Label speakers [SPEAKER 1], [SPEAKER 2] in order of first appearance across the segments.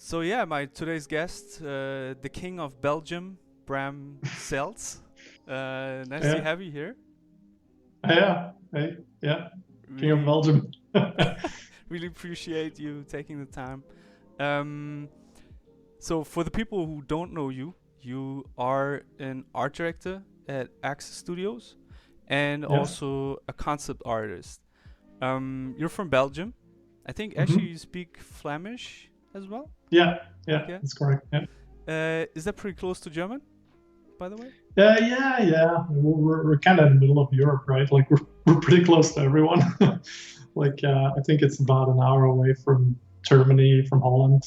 [SPEAKER 1] So yeah, my today's guest, the King of Belgium, Bram Sels. Nice to
[SPEAKER 2] Yeah,
[SPEAKER 1] have you here.
[SPEAKER 2] yeah, hey, yeah, King of
[SPEAKER 1] Really,
[SPEAKER 2] Belgium.
[SPEAKER 1] really appreciate you taking the time. Um, so for the people who don't know you, you are an art director at Access Studios and
[SPEAKER 2] Yes.
[SPEAKER 1] also a concept artist. You're from Belgium. I think actually
[SPEAKER 2] hmm
[SPEAKER 1] you speak Flemish as well.
[SPEAKER 2] Yeah, yeah,
[SPEAKER 1] Okay.
[SPEAKER 2] that's correct. Yeah,
[SPEAKER 1] Is that pretty close to German, by the way?
[SPEAKER 2] yeah. We're kind of in the middle of Europe, right? Like we're pretty close to everyone. Like I think it's about an hour away from Germany, from Holland.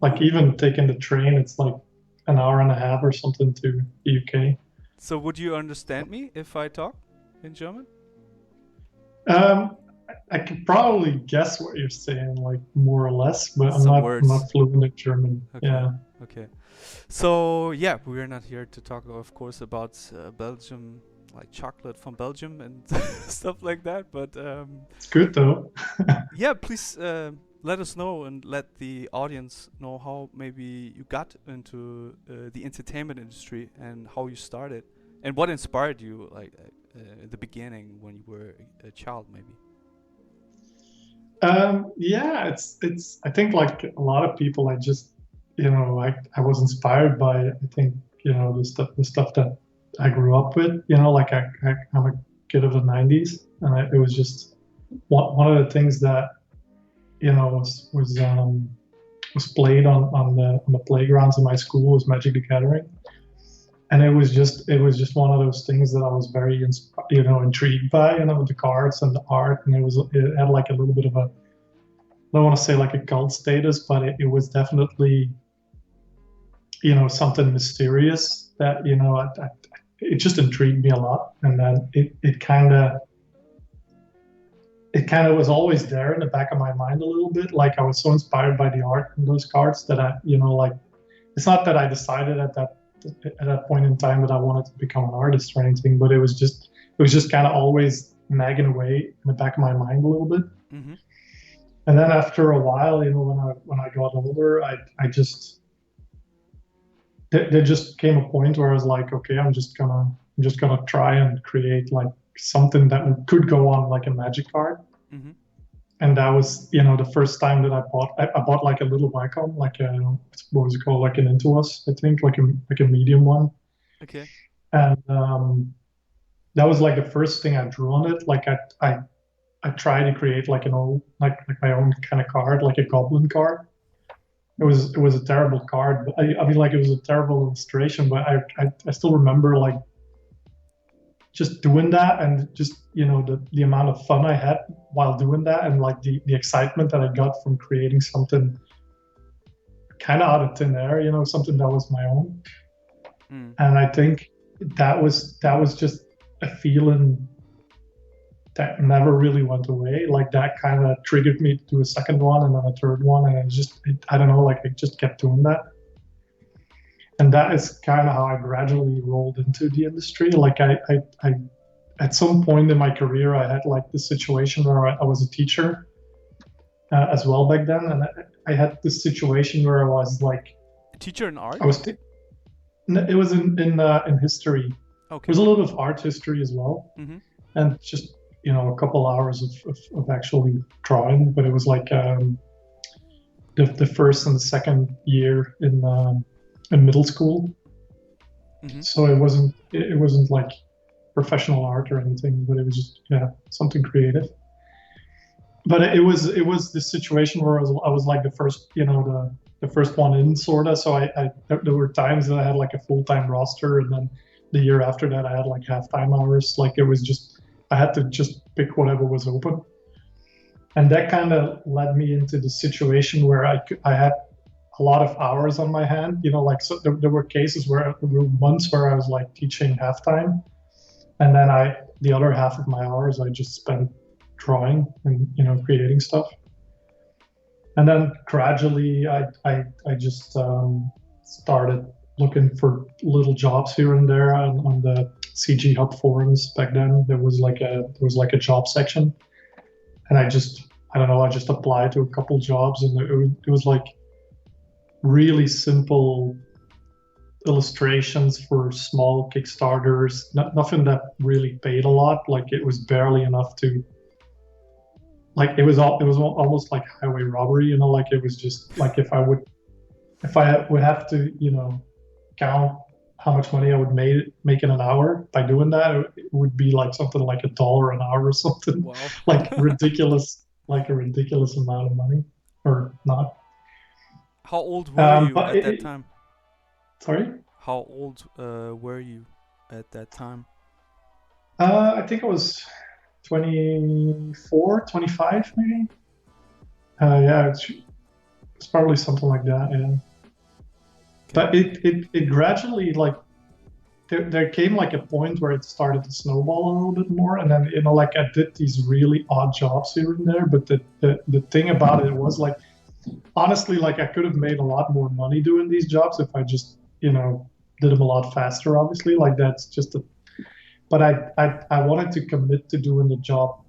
[SPEAKER 2] Like even taking the train, it's like an hour and a half or something to the UK.
[SPEAKER 1] So would you understand me if I talk in German?
[SPEAKER 2] Um, I could probably guess what you're saying, like more or less, but I'm
[SPEAKER 1] Some
[SPEAKER 2] not I'm
[SPEAKER 1] words.
[SPEAKER 2] not fluent in German.
[SPEAKER 1] Okay.
[SPEAKER 2] Yeah.
[SPEAKER 1] Okay. So yeah, we're not here to talk, of course, about Belgium, like chocolate from Belgium and stuff like that. But
[SPEAKER 2] It's good though.
[SPEAKER 1] yeah, please let us know and let the audience know how maybe you got into the entertainment industry and how you started and what inspired you, like at the beginning when you were a child, maybe.
[SPEAKER 2] Yeah, it's. I think like a lot of people, I just I was inspired by. I think the stuff that I grew up with. Like I'm a kid of the '90s, and it was just one of the things that was played on the playgrounds in my school was Magic the Gathering, and it was just one of those things that I was very intrigued by. The cards and the art, and it had like a little bit of a, I don't want to say like a cult status, but it was definitely, something mysterious that, it just intrigued me a lot. And then it kind of was always there in the back of my mind a little bit. Like I was so inspired by the art in those cards that like, it's not that I decided at that point in time that I wanted to become an artist or anything, but it was just kind of always nagging away in the back of my mind a little bit.
[SPEAKER 1] Mm-hmm.
[SPEAKER 2] And then after a while, when I got older, I just there just came a point where I was like, okay, I'm just gonna try and create like something that could go on like a magic card.
[SPEAKER 1] Mm-hmm.
[SPEAKER 2] And that was, the first time that I bought like a little Wacom, like a, what was it called, like an Intuos, I think, like a medium one.
[SPEAKER 1] Okay.
[SPEAKER 2] And that was like the first thing I drew on it. Like I tried to create like an old like my own kind of card, like a goblin card. It was a terrible card, but I mean like it was a terrible illustration, but I still remember like just doing that, and just the amount of fun I had while doing that, and like the excitement that I got from creating something kind of out of thin air, something that was my own.
[SPEAKER 1] Mm.
[SPEAKER 2] And I think that was just a feeling that never really went away. Like that kind of triggered me to do a second one and then a third one, and I don't know, like I just kept doing that. And that is kind of how I gradually rolled into the industry. Like I at some point in my career, I had like this situation where I was a teacher as well back then, and I had this situation where I was like,
[SPEAKER 1] A teacher in
[SPEAKER 2] I
[SPEAKER 1] art?
[SPEAKER 2] was. It was in history. There's
[SPEAKER 1] Okay.
[SPEAKER 2] a little bit of art history as well,
[SPEAKER 1] Mm-hmm.
[SPEAKER 2] and just a couple hours of actually drawing. But it was like the first and the second year in middle school,
[SPEAKER 1] Mm-hmm.
[SPEAKER 2] so it wasn't like professional art or anything, but it was just, something creative. But it was this situation where I was like the first, the first one in, sorta. So there were times that I had like a full-time roster, and then the year after that I had like half-time hours. Like it was just, I had to just pick whatever was open. And that kind of led me into the situation where I had a lot of hours on my hand. Like, so there were cases where there were months where I was like teaching halftime, and then the other half of my hours I just spent drawing and creating stuff. And then gradually I just started looking for little jobs here and there on the CG Hub forums. Back then there was like a job section, and I don't know, I just applied to a couple jobs, and it was like really simple illustrations for small Kickstarters. Nothing that really paid a lot. Like it was barely enough to like it was almost like highway robbery, you know, like it was just like if I would have to, you know, count how much money I would make in an hour by doing that, it would be like something like $1 an hour or something,
[SPEAKER 1] Wow.
[SPEAKER 2] like a ridiculous amount of money, or not.
[SPEAKER 1] How old were you
[SPEAKER 2] But
[SPEAKER 1] at that time?
[SPEAKER 2] sorry,
[SPEAKER 1] How old were you at that time?
[SPEAKER 2] I think it was 24, 25 maybe. Yeah, it's probably something like that. Yeah,
[SPEAKER 1] Okay.
[SPEAKER 2] but it gradually like there came like a point where it started to snowball a little bit more, and then, you know, like I did these really odd jobs here and there, but the thing about it was like, honestly, like I could have made a lot more money doing these jobs if I just, you know, did them a lot faster, obviously, like that's just a, but I wanted to commit to doing the job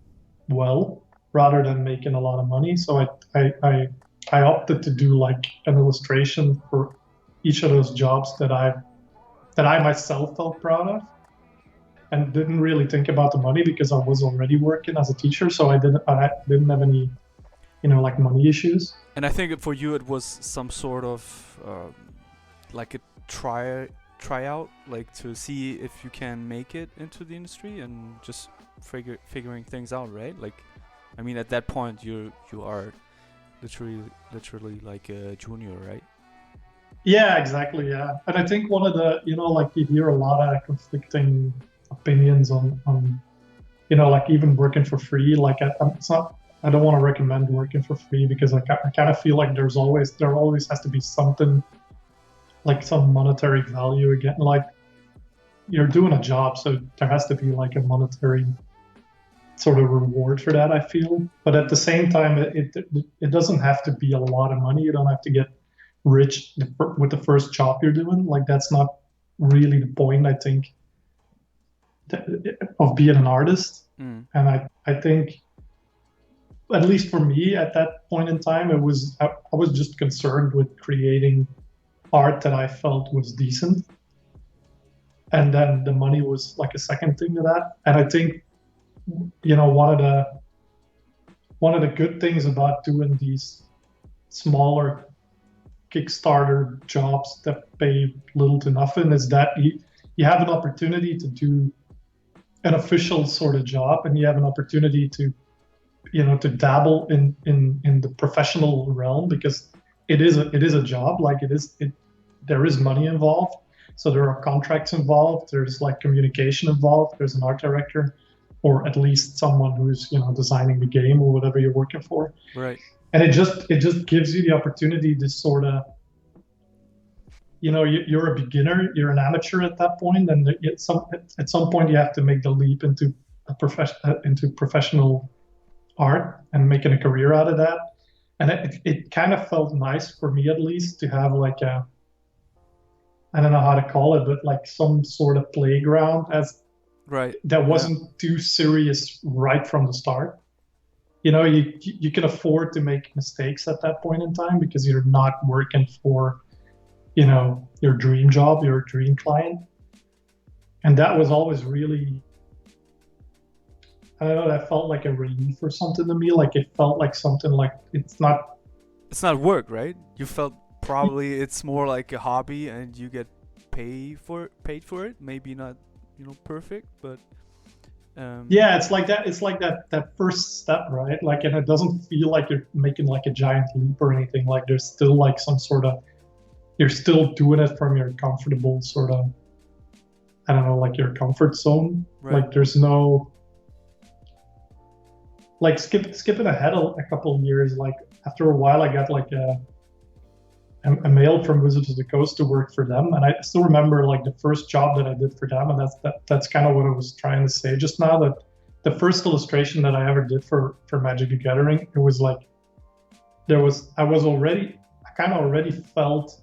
[SPEAKER 2] well rather than making a lot of money, so I opted to do like an illustration for each of those jobs that I myself felt proud of, and didn't really think about the money because I was already working as a teacher, so I didn't have any, you know, like money issues.
[SPEAKER 1] And I think for you it was some sort of like a tryout, like to see if you can make it into the industry and just figuring things out, right? Like, I mean, at that point you are literally like a junior, right?
[SPEAKER 2] Yeah, exactly. Yeah, and I think one of the, you know, like you hear a lot of conflicting opinions on, you know, like even working for free. Like it's not. I don't want to recommend working for free because I kind of feel like there always has to be something, like some monetary value again. Like you're doing a job, so there has to be like a monetary sort of reward for that, I feel. But at the same time, it doesn't have to be a lot of money. You don't have to get rich with the first job you're doing. Like that's not really the point, I think, of being an artist.
[SPEAKER 1] Mm.
[SPEAKER 2] And I think, at least for me at that point in time, I was just concerned with creating art that I felt was decent, and then the money was like a second thing to that. And I think, you know, one of the good things about doing these smaller Kickstarter jobs that pay little to nothing is that you have an opportunity to do an official sort of job, and you have an opportunity to, you know, to dabble in the professional realm, because it is a job. Like there is money involved, so there are contracts involved, there's like communication involved, there's an art director, or at least someone who's, you know, designing the game or whatever you're working for.
[SPEAKER 1] Right.
[SPEAKER 2] And it just gives you the opportunity to sort of, you know, you're a beginner, you're an amateur at that point, and at some point you have to make the leap into into professional art and making a career out of that. And it kind of felt nice for me, at least, to have like a, I don't know how to call it, but like some sort of playground as
[SPEAKER 1] Right.
[SPEAKER 2] that
[SPEAKER 1] Yeah.
[SPEAKER 2] wasn't too serious right from the start. You know, you can afford to make mistakes at that point in time because you're not working for, you know, your dream job, your dream client. And that was always really, I don't know, that felt like a relief or something to me. Like it felt like something like it's not.
[SPEAKER 1] It's not work, right? You felt probably it's more like a hobby and you get paid for it. Maybe not, you know, perfect, but
[SPEAKER 2] Yeah, it's like that. It's like that first step, right? Like, and it doesn't feel like you're making like a giant leap or anything. Like there's still like some sort of, you're still doing it from your comfortable sort of, I don't know, like your comfort zone.
[SPEAKER 1] right.
[SPEAKER 2] Like there's no, like skipping ahead a couple of years. Like after a while, I got like a mail from Wizards of the Coast to work for them, and I still remember like the first job that I did for them, and that's kind of what I was trying to say just now. That the first illustration that I ever did for Magic the Gathering, it was like I kind of already felt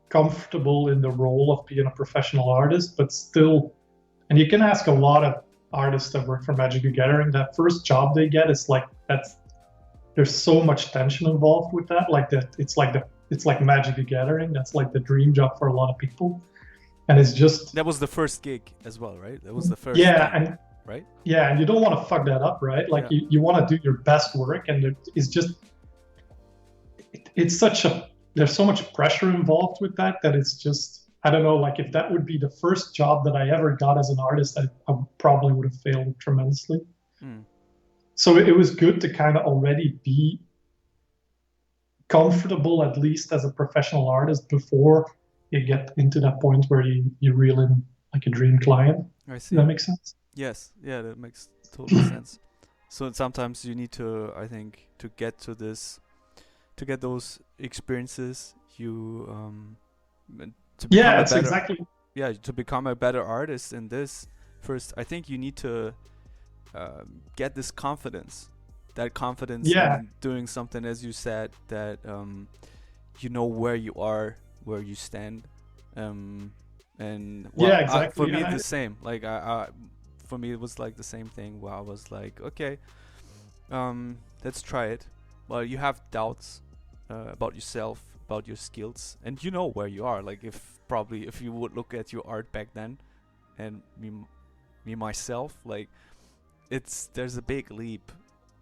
[SPEAKER 2] comfortable in the role of being a professional artist, but still, and you can ask a lot of artists that work for Magic the Gathering, that first job they get is like there's so much tension involved with that, like that it's like it's like Magic the Gathering. That's like the dream job for a lot of people. And it's just,
[SPEAKER 1] That was the first gig as well, right? That was the first
[SPEAKER 2] yeah,
[SPEAKER 1] thing,
[SPEAKER 2] and
[SPEAKER 1] right?
[SPEAKER 2] yeah, and you don't want to fuck that up, right? Like
[SPEAKER 1] Yeah.
[SPEAKER 2] you want to do your best work, and it's just it's such a there's so much pressure involved with that it's just, I don't know, like if that would be the first job that I ever got as an artist, I probably would have failed tremendously.
[SPEAKER 1] Mm.
[SPEAKER 2] So it was good to kind of already be comfortable, at least as a professional artist, before you get into that point where you reel in like a dream client.
[SPEAKER 1] I
[SPEAKER 2] Does
[SPEAKER 1] see.
[SPEAKER 2] that make sense?
[SPEAKER 1] Yes. Yeah, that makes total sense. So sometimes you need to, I think, to get those experiences, you to become
[SPEAKER 2] Yeah,
[SPEAKER 1] a
[SPEAKER 2] it's
[SPEAKER 1] better
[SPEAKER 2] exactly.
[SPEAKER 1] to become a better artist in this. First, I think you need to get this confidence, that confidence
[SPEAKER 2] Yeah,
[SPEAKER 1] in doing something, as you said, that you know where you are, where you stand, and well,
[SPEAKER 2] yeah,
[SPEAKER 1] for
[SPEAKER 2] exactly.
[SPEAKER 1] me
[SPEAKER 2] And
[SPEAKER 1] the same. Like for me it was like the same thing, where I was like, okay, let's try it. Well, you have doubts about yourself, about your skills, and you know where you are. Like if you would look at your art back then, and me myself, like there's a big leap,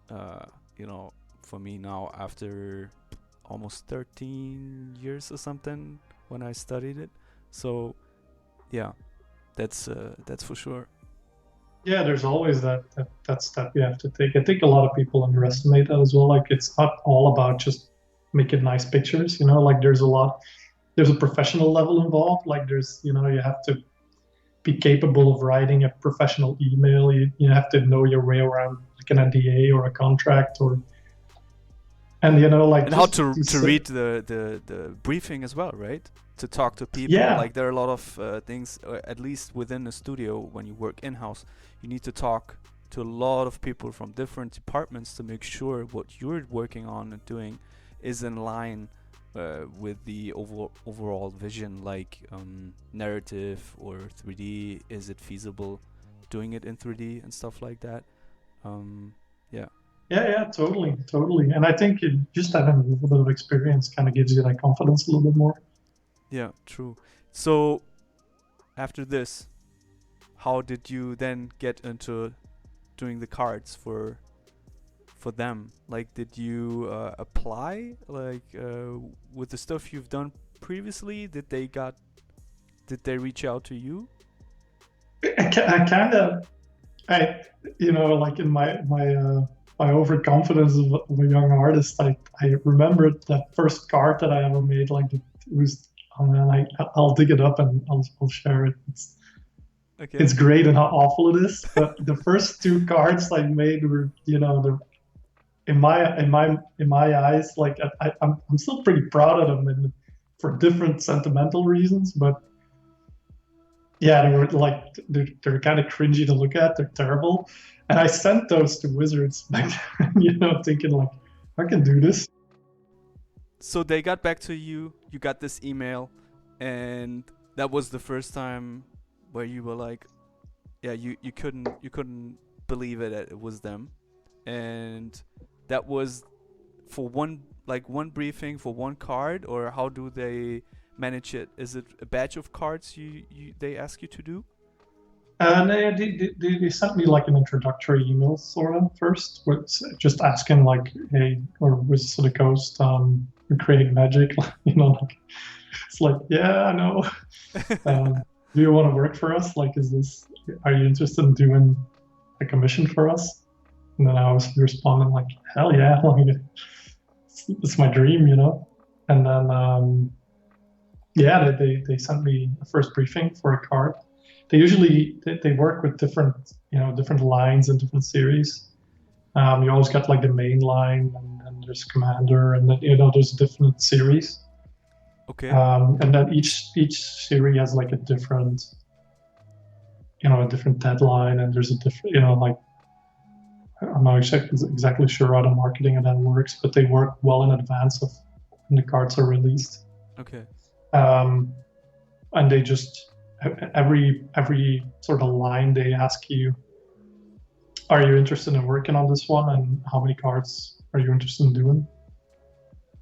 [SPEAKER 1] for me now after almost 13 years or something when I studied it. So yeah, that's for sure.
[SPEAKER 2] yeah, there's always that step you have to take. I think a lot of people underestimate that as well. Like it's not all about just making nice pictures, like there's a professional level involved. Like you have to be capable of writing a professional email. You have to know your way around like an NDA or a contract and like
[SPEAKER 1] And how
[SPEAKER 2] just
[SPEAKER 1] to read the briefing as well, right? To talk to people.
[SPEAKER 2] yeah,
[SPEAKER 1] Like there are a lot of things, at least within the studio when you work in-house, you need to talk to a lot of people from different departments to make sure what you're working on and doing is in line with the overall vision, like narrative or 3D. Is it feasible doing it in 3D and stuff like that? Yeah.
[SPEAKER 2] yeah, totally. And I think just having a little bit of experience kind of gives you that confidence a little bit more.
[SPEAKER 1] Yeah, true. So after this, how did you then get into doing the cards for them? Like, did you apply like with the stuff you've done previously? Did they reach out to you?
[SPEAKER 2] I kind of, like in my overconfidence of a young artist, I remember that first card that I ever made. Like it was, oh man, I'll dig it up and I'll share it.
[SPEAKER 1] Okay.
[SPEAKER 2] It's great and how awful it is. But the first two cards I made were, the in my eyes, like I'm still pretty proud of them for different sentimental reasons, but yeah, they were like they're kind of cringy to look at. They're terrible, and I sent those to Wizards back then, thinking like I can do this.
[SPEAKER 1] So they got back to you. You got this email, and that was the first time where you were like, yeah, you couldn't believe it that it was them, and that was for one briefing for one card, or how do they manage it? Is it a batch of cards they ask you to do?
[SPEAKER 2] And they sent me like an introductory email sort of first, with just asking like, hey, or Wizards of the Coast, we're creating magic, like it's like, yeah, I know. Do you want to work for us? Like, are you interested in doing a commission for us? And then I was responding like, hell yeah, like it's my dream. And then yeah, they sent me a first briefing for a card. They usually they work with different lines and different series. You always got like the main line, and there's Commander, and then there's different series.
[SPEAKER 1] Okay.
[SPEAKER 2] And then each series has like a different deadline, and there's a different like I'm not exactly sure how the marketing of that works, but they work well in advance of when the cards are released.
[SPEAKER 1] Okay.
[SPEAKER 2] And they just every sort of line they ask you, are you interested in working on this one, and how many cards are you interested in doing?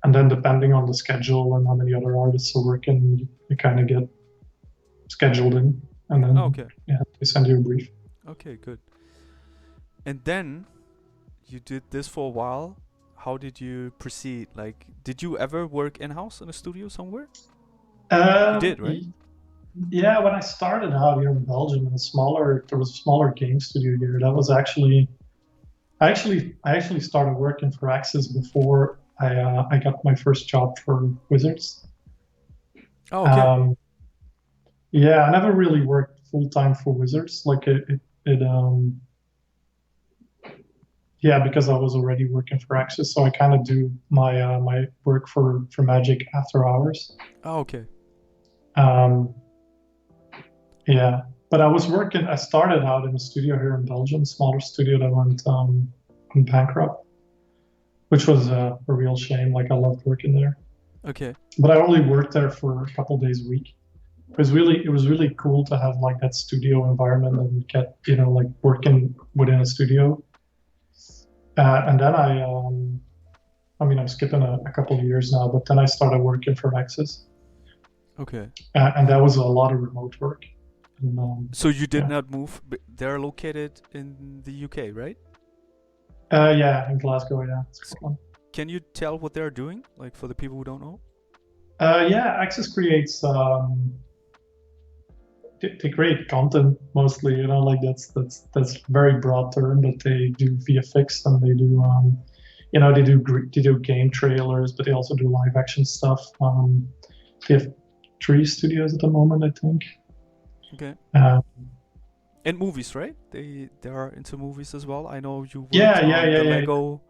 [SPEAKER 2] and then depending on the schedule and how many other artists are working, you kind of get scheduled in, and then
[SPEAKER 1] Okay.
[SPEAKER 2] yeah, they send you a brief.
[SPEAKER 1] Okay, good. And then you did this for a while. How did you proceed? Like, did you ever work in-house in a studio somewhere? You did, right?
[SPEAKER 2] Yeah, when I started out here in Belgium, there was a smaller game studio here. That was actually, I actually started working for Axis before I got my first job for Wizards.
[SPEAKER 1] Oh, okay.
[SPEAKER 2] Um, yeah, I never really worked full time for Wizards. Like yeah, because I was already working for Axis, so I kind of do my work for Magic after hours.
[SPEAKER 1] Oh, okay.
[SPEAKER 2] Um, yeah, but I started out in a studio here in Belgium, smaller studio that went bankrupt, which was a real shame. Like I loved working there,
[SPEAKER 1] Okay.
[SPEAKER 2] but I only worked there for a couple days a week. It was really cool to have like that studio environment and get, like working within a studio. And then I mean, I'm skipping a couple of years now, but then I started working for Nexus,
[SPEAKER 1] Okay.
[SPEAKER 2] and that was a lot of remote work. And,
[SPEAKER 1] So you did
[SPEAKER 2] yeah.
[SPEAKER 1] not move. They're located in the UK, right?
[SPEAKER 2] Yeah, in Glasgow, yeah. Scotland.
[SPEAKER 1] Can you tell what they're doing, like for the people who don't know?
[SPEAKER 2] Yeah, Access creates they create content mostly, like that's very broad term, but they do VFX and they do they do game trailers, but they also do live action stuff. They have 3 studios at the moment, I think.
[SPEAKER 1] Okay.
[SPEAKER 2] Uh,
[SPEAKER 1] And movies, right? They are into movies as well. I know you worked
[SPEAKER 2] yeah,
[SPEAKER 1] on the
[SPEAKER 2] yeah.
[SPEAKER 1] Lego.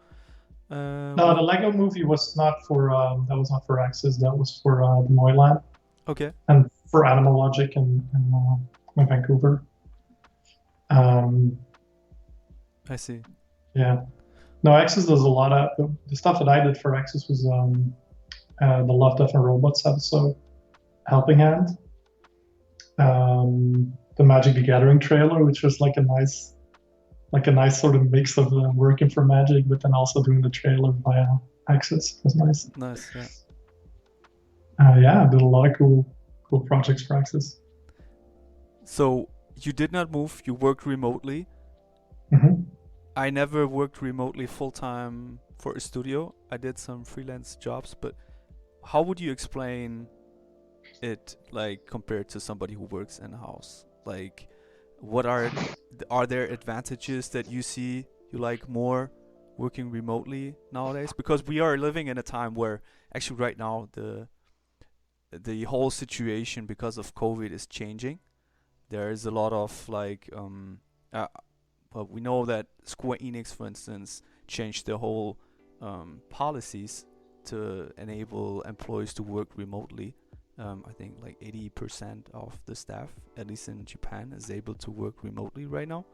[SPEAKER 2] No, the Lego movie was not for that was not for Access. That was for the Moyland
[SPEAKER 1] Okay.
[SPEAKER 2] and for Animal Logic in Vancouver.
[SPEAKER 1] I see.
[SPEAKER 2] Yeah. No, Access does a lot of the stuff that I did for Access was the Love, Death, and Robots episode, Helping Hand, the Magic the Gathering trailer, which was like a nice sort of mix of working for Magic, but then also doing the trailer via Access. It was nice.
[SPEAKER 1] Nice. Yeah.
[SPEAKER 2] Yeah, I did a lot of cool projects for Access.
[SPEAKER 1] So you did not move. You worked remotely.
[SPEAKER 2] Mm-hmm.
[SPEAKER 1] I never worked remotely full time for a studio. I did some freelance jobs, but how would you explain it, like compared to somebody who works in house? Like, what are there advantages that you see you like more working remotely nowadays? Because we are living in a time where actually right now the whole situation because of COVID is changing. There is a lot of like well, we know that Square Enix, for instance, changed their whole policies to enable employees to work remotely. I think like 80% of the staff, at least in Japan, is able to work remotely right now.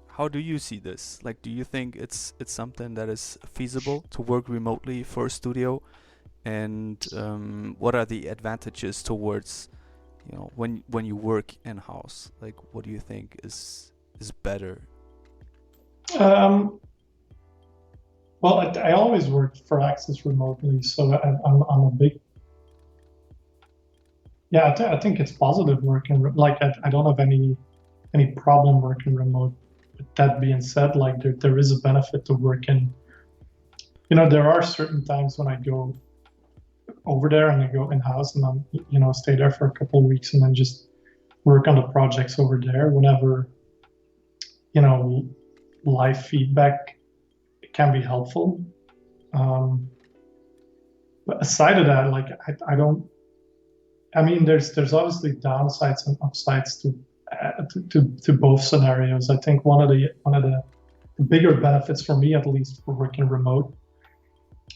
[SPEAKER 1] How do you see this? Like, do you think it's something that is feasible to work remotely for a studio? And what are the advantages towards, when you work in house? Like, what do you think is better?
[SPEAKER 2] Well, I always worked for Access remotely, so I'm a big. Yeah, I think it's positive working. Like I don't have any problem working remote. But that being said, like there is a benefit to working. There are certain times when I go over there and I go in house and then stay there for a couple of weeks and then just work on the projects over there. Whenever live feedback can be helpful. But aside of that, like I don't. I mean, there's obviously downsides and upsides to both scenarios. I think one of the bigger benefits for me, at least, for working remote,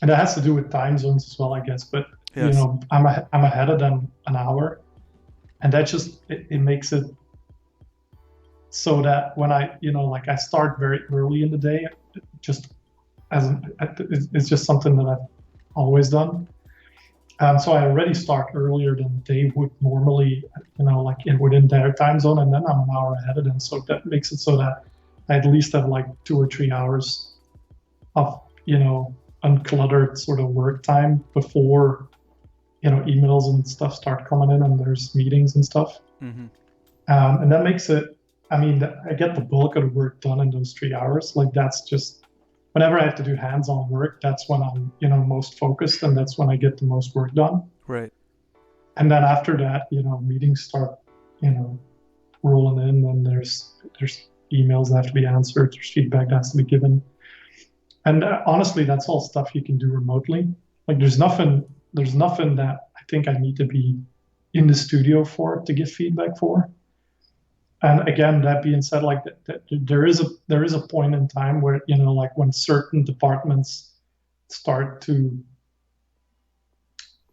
[SPEAKER 2] and that has to do with time zones as well, I guess. But
[SPEAKER 1] Yes.
[SPEAKER 2] I'm ahead of them an hour, and that just it makes it so that when I I start very early in the day, just it's just something that I've always done. So I already start earlier than they would normally, like within their time zone, and then I'm an hour ahead of them. So that makes it so that I at least have like 2 or 3 hours of, uncluttered sort of work time before emails and stuff start coming in and there's meetings and stuff.
[SPEAKER 1] Mm-hmm.
[SPEAKER 2] And that makes it, I mean, I get the bulk of the work done in those 3 hours. Like that's just, whenever I have to do hands-on work, that's when I'm, most focused, and that's when I get the most work done.
[SPEAKER 1] Right.
[SPEAKER 2] And then after that, meetings start, rolling in, and there's emails that have to be answered, there's feedback that has to be given. And honestly, that's all stuff you can do remotely. Like there's nothing that I think I need to be in the studio for to give feedback for. And again, that being said, like there is a point in time where, like when certain departments start to,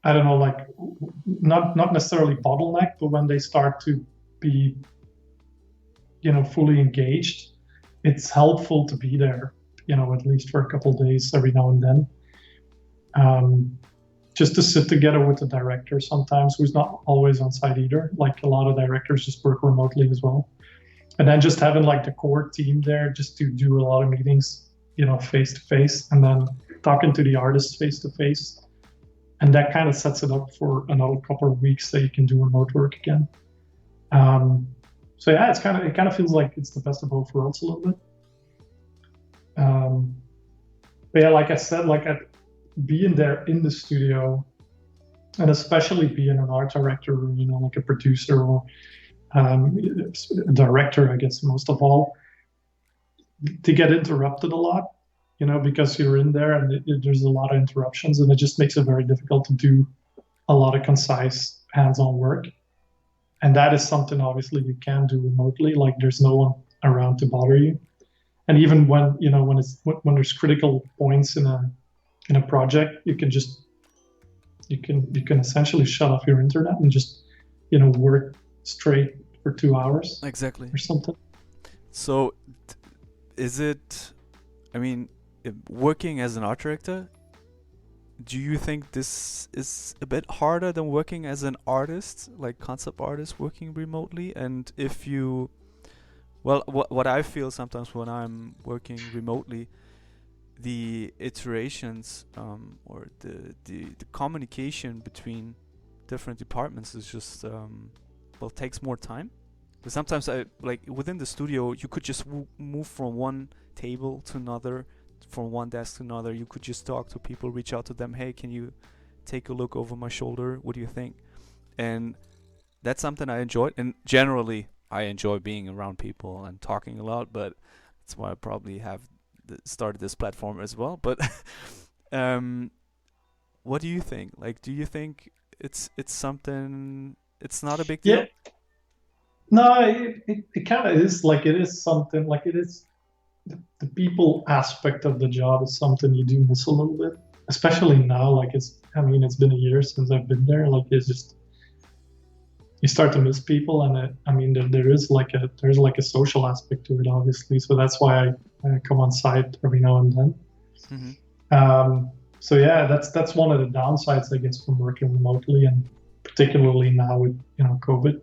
[SPEAKER 2] I don't know, like not necessarily bottleneck, but when they start to be, fully engaged, it's helpful to be there, at least for a couple of days every now and then. Just to sit together with the director sometimes, who's not always on site either. Like a lot of directors just work remotely as well. And then just having like the core team there just to do a lot of meetings, face to face, and then talking to the artists face to face. And that kind of sets it up for another couple of weeks that you can do remote work again. So yeah, it kind of feels like it's the best of both worlds a little bit. But yeah, like I said, like being there in the studio, and especially being an art director, like a producer or a director, I guess most of all, to get interrupted a lot, because you're in there and there's a lot of interruptions, and it just makes it very difficult to do a lot of concise hands-on work. And that is something obviously you can do remotely. Like there's no one around to bother you. And even when when there's critical points in a project, you can essentially shut off your internet and just work straight for 2 hours
[SPEAKER 1] Exactly.
[SPEAKER 2] or something.
[SPEAKER 1] So is it, I mean, working as an art director, do you think this is a bit harder than working as an artist, like concept artist working remotely? And if you, well, what I feel sometimes when I'm working remotely, the iterations or the communication between different departments is just takes more time. But sometimes I like within the studio you could just move from one table to another, from one desk to another. You could just talk to people, reach out to them. Hey, can you take a look over my shoulder? What do you think? And that's something I enjoyed. And generally, I enjoy being around people and talking a lot. But that's why I probably have started this platform as well. But what do you think? Like, do you think it's something? It's not a big deal.
[SPEAKER 2] Yeah. No, it kind of is. Like it is something. Like it is. The people aspect of the job is something you do miss a little bit, especially now. Like it's been a year since I've been there. Like it's just, you start to miss people, and there's like a social aspect to it, obviously. So that's why I come on site every now and then.
[SPEAKER 1] Mm-hmm.
[SPEAKER 2] So yeah, that's one of the downsides, I guess, from working remotely, and particularly now with COVID.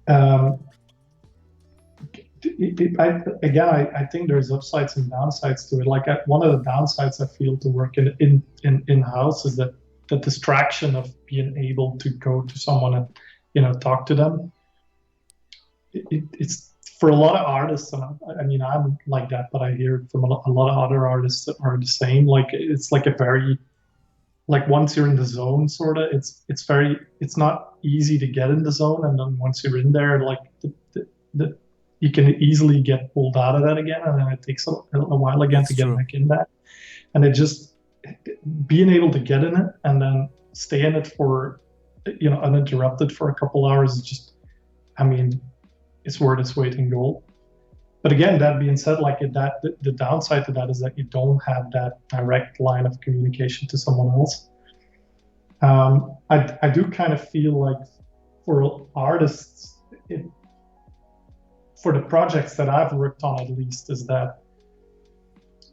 [SPEAKER 2] I think there's upsides and downsides to it. Like one of the downsides I feel to work in house is that the distraction of being able to go to someone and talk to them. It's for a lot of artists, and I'm like that, but I hear from a lot of other artists that are the same. Like it's like a very, like once you're in the zone, sort of, it's not easy to get in the zone, and then once you're in there, like you can easily get pulled out of that again, and then it takes a while again to get back in that. And it just, being able to get in it and then stay in it for, uninterrupted for a couple hours is just, it's worth its weight in gold. But again, that being said, like the downside to that is that you don't have that direct line of communication to someone else. I do kind of feel like for artists, for the projects that I've worked on, at least, is that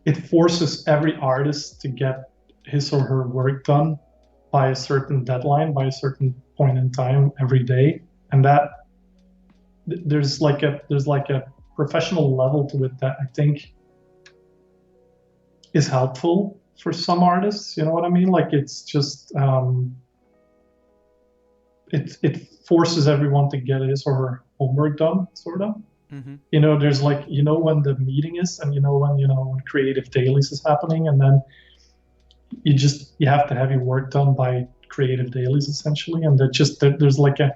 [SPEAKER 2] it forces every artist to get his or her work done by a certain deadline, by a certain point in time every day. And that there's like a professional level to it that I think is helpful for some artists. You know what I mean? Like it's just it forces everyone to get his or her homework done, sort of.
[SPEAKER 1] Mm-hmm.
[SPEAKER 2] You know, there's like, you know, when the meeting is, and you know when creative dailies is happening, and then you have to have your work done by creative dailies essentially, and there's like a,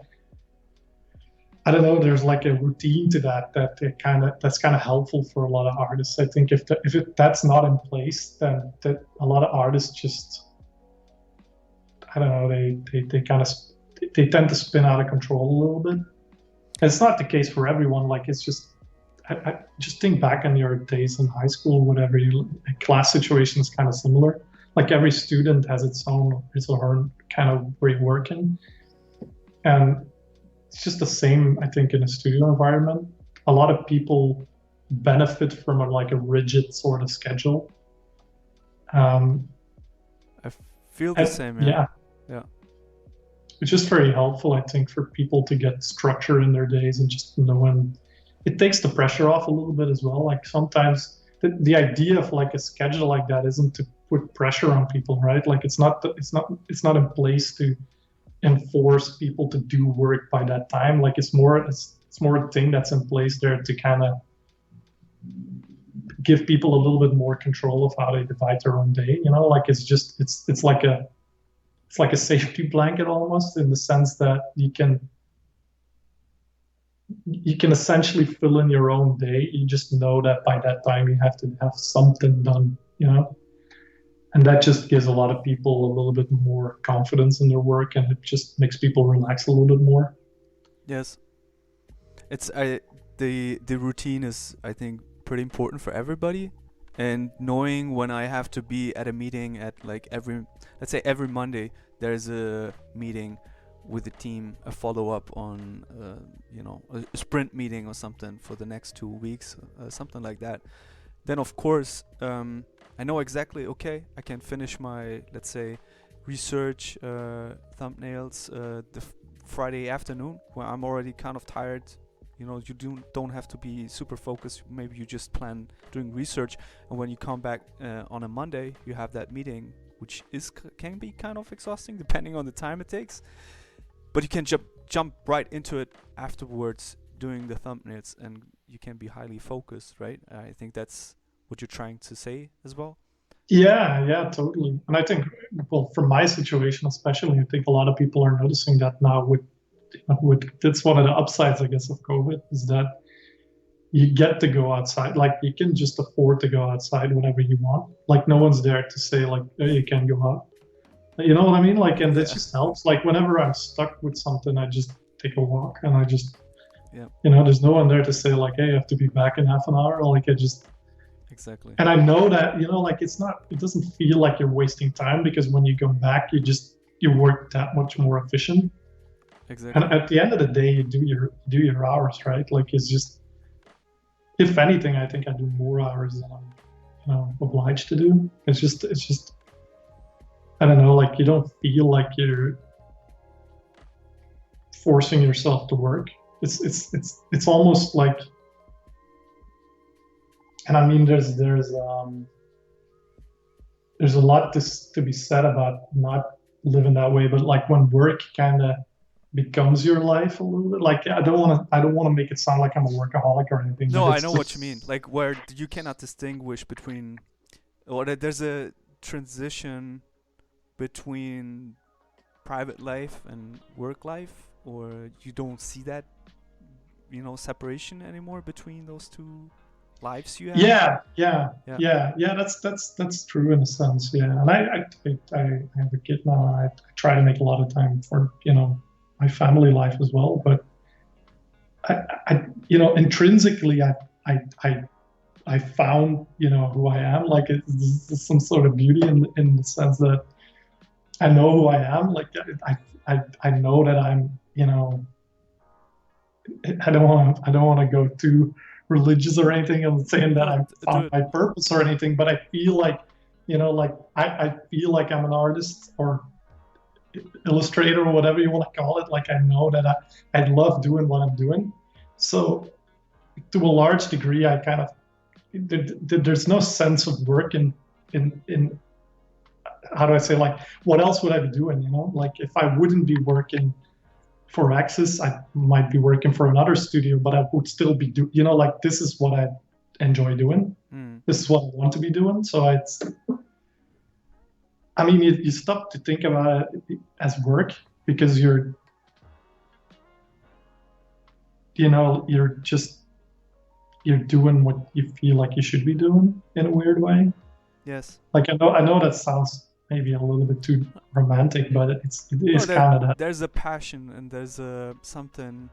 [SPEAKER 2] I don't know, there's like a routine to that's kind of helpful for a lot of artists. I think that's not in place, then that a lot of artists just, I don't know, they kind of they tend to spin out of control a little bit. It's not the case for everyone. Like it's just, I just think back on your days in high school, whatever. Class situation is kind of similar. Like every student has its own kind of way of working, and it's just the same. I think in a studio environment, a lot of people benefit from like a rigid sort of schedule.
[SPEAKER 1] I feel the same. Yeah.
[SPEAKER 2] Yeah,
[SPEAKER 1] Yeah.
[SPEAKER 2] it's just very helpful, I think, for people to get structure in their days and just know when. It takes the pressure off a little bit as well. Like sometimes the idea of like a schedule like that isn't to put pressure on people, right? Like it's not in place to enforce people to do work by that time. Like it's more a thing that's in place there to kind of give people a little bit more control of how they divide their own day. You know, like it's like a safety blanket almost, in the sense that you can essentially fill in your own day. You just know that by that time you have to have something done, you know? And that just gives a lot of people a little bit more confidence in their work, and it just makes people relax a little bit more.
[SPEAKER 1] Yes. The routine is, I think, pretty important for everybody. And knowing when I have to be at a meeting at like let's say every Monday, there's a meeting with the team, a follow-up on a sprint meeting or something for the next 2 weeks, something like that. Then of course I know exactly, okay, I can finish my, let's say, research thumbnails the Friday afternoon, where I'm already kind of tired. You know, you don't have to be super focused. Maybe you just plan doing research, and when you come back on a Monday, you have that meeting, which can be kind of exhausting depending on the time it takes. But you can jump right into it afterwards, doing the thumbnails, and you can be highly focused, right? I think that's what you're trying to say as well.
[SPEAKER 2] Yeah, totally. And I think, well, from my situation especially, I think a lot of people are noticing that now with that's one of the upsides, I guess, of COVID, is that you get to go outside. Like you can just afford to go outside whenever you want. Like no one's there to say like, hey, you can't go out. You know what I mean? Like, and that just helps. Like whenever I'm stuck with something, I just take a walk, and I just, there's no one there to say like, hey, you have to be back in half an hour. Like I just,
[SPEAKER 1] exactly.
[SPEAKER 2] And I know that, like it doesn't feel like you're wasting time, because when you go back, you work that much more efficient.
[SPEAKER 1] Exactly.
[SPEAKER 2] And at the end of the day, you do your hours, right? Like it's just, if anything, I think I do more hours than I'm, obliged to do. It's just, I don't know, like you don't feel like you're forcing yourself to work. It's almost like, and I mean, there's a lot to be said about not living that way, but like when work kind of becomes your life a little bit. Like I don't want to make it sound like I'm a workaholic or anything.
[SPEAKER 1] No, I know what you mean. Like where you cannot distinguish between, or there's a transition between private life and work life, or you don't see that, separation anymore between those two lives you have.
[SPEAKER 2] Yeah. That's true in a sense. Yeah, and I have a kid now, and I try to make a lot of time for my family life as well. But I intrinsically, I found who I am. Like it's some sort of beauty in the sense that I know who I am. Like I know that I'm I don't want to go too religious or anything and saying that I found my purpose or anything, but I feel like I feel like I'm an artist or illustrator or whatever you want to call it. Like I know that I love doing what I'm doing. So to a large degree, I kind of there's no sense of work in how do I say, like, what else would I be doing? You know, like if I wouldn't be working for Axis, I might be working for another studio, but I would still be you know, like this is what I enjoy doing.
[SPEAKER 1] Mm.
[SPEAKER 2] This is what I want to be doing. So it's, I mean, you stop to think about it as work because you know, you're doing what you feel like you should be doing in a weird way.
[SPEAKER 1] Yes.
[SPEAKER 2] Like I know that sounds maybe a little bit too romantic, but it
[SPEAKER 1] No,
[SPEAKER 2] is kind of that.
[SPEAKER 1] there's a passion and there's a something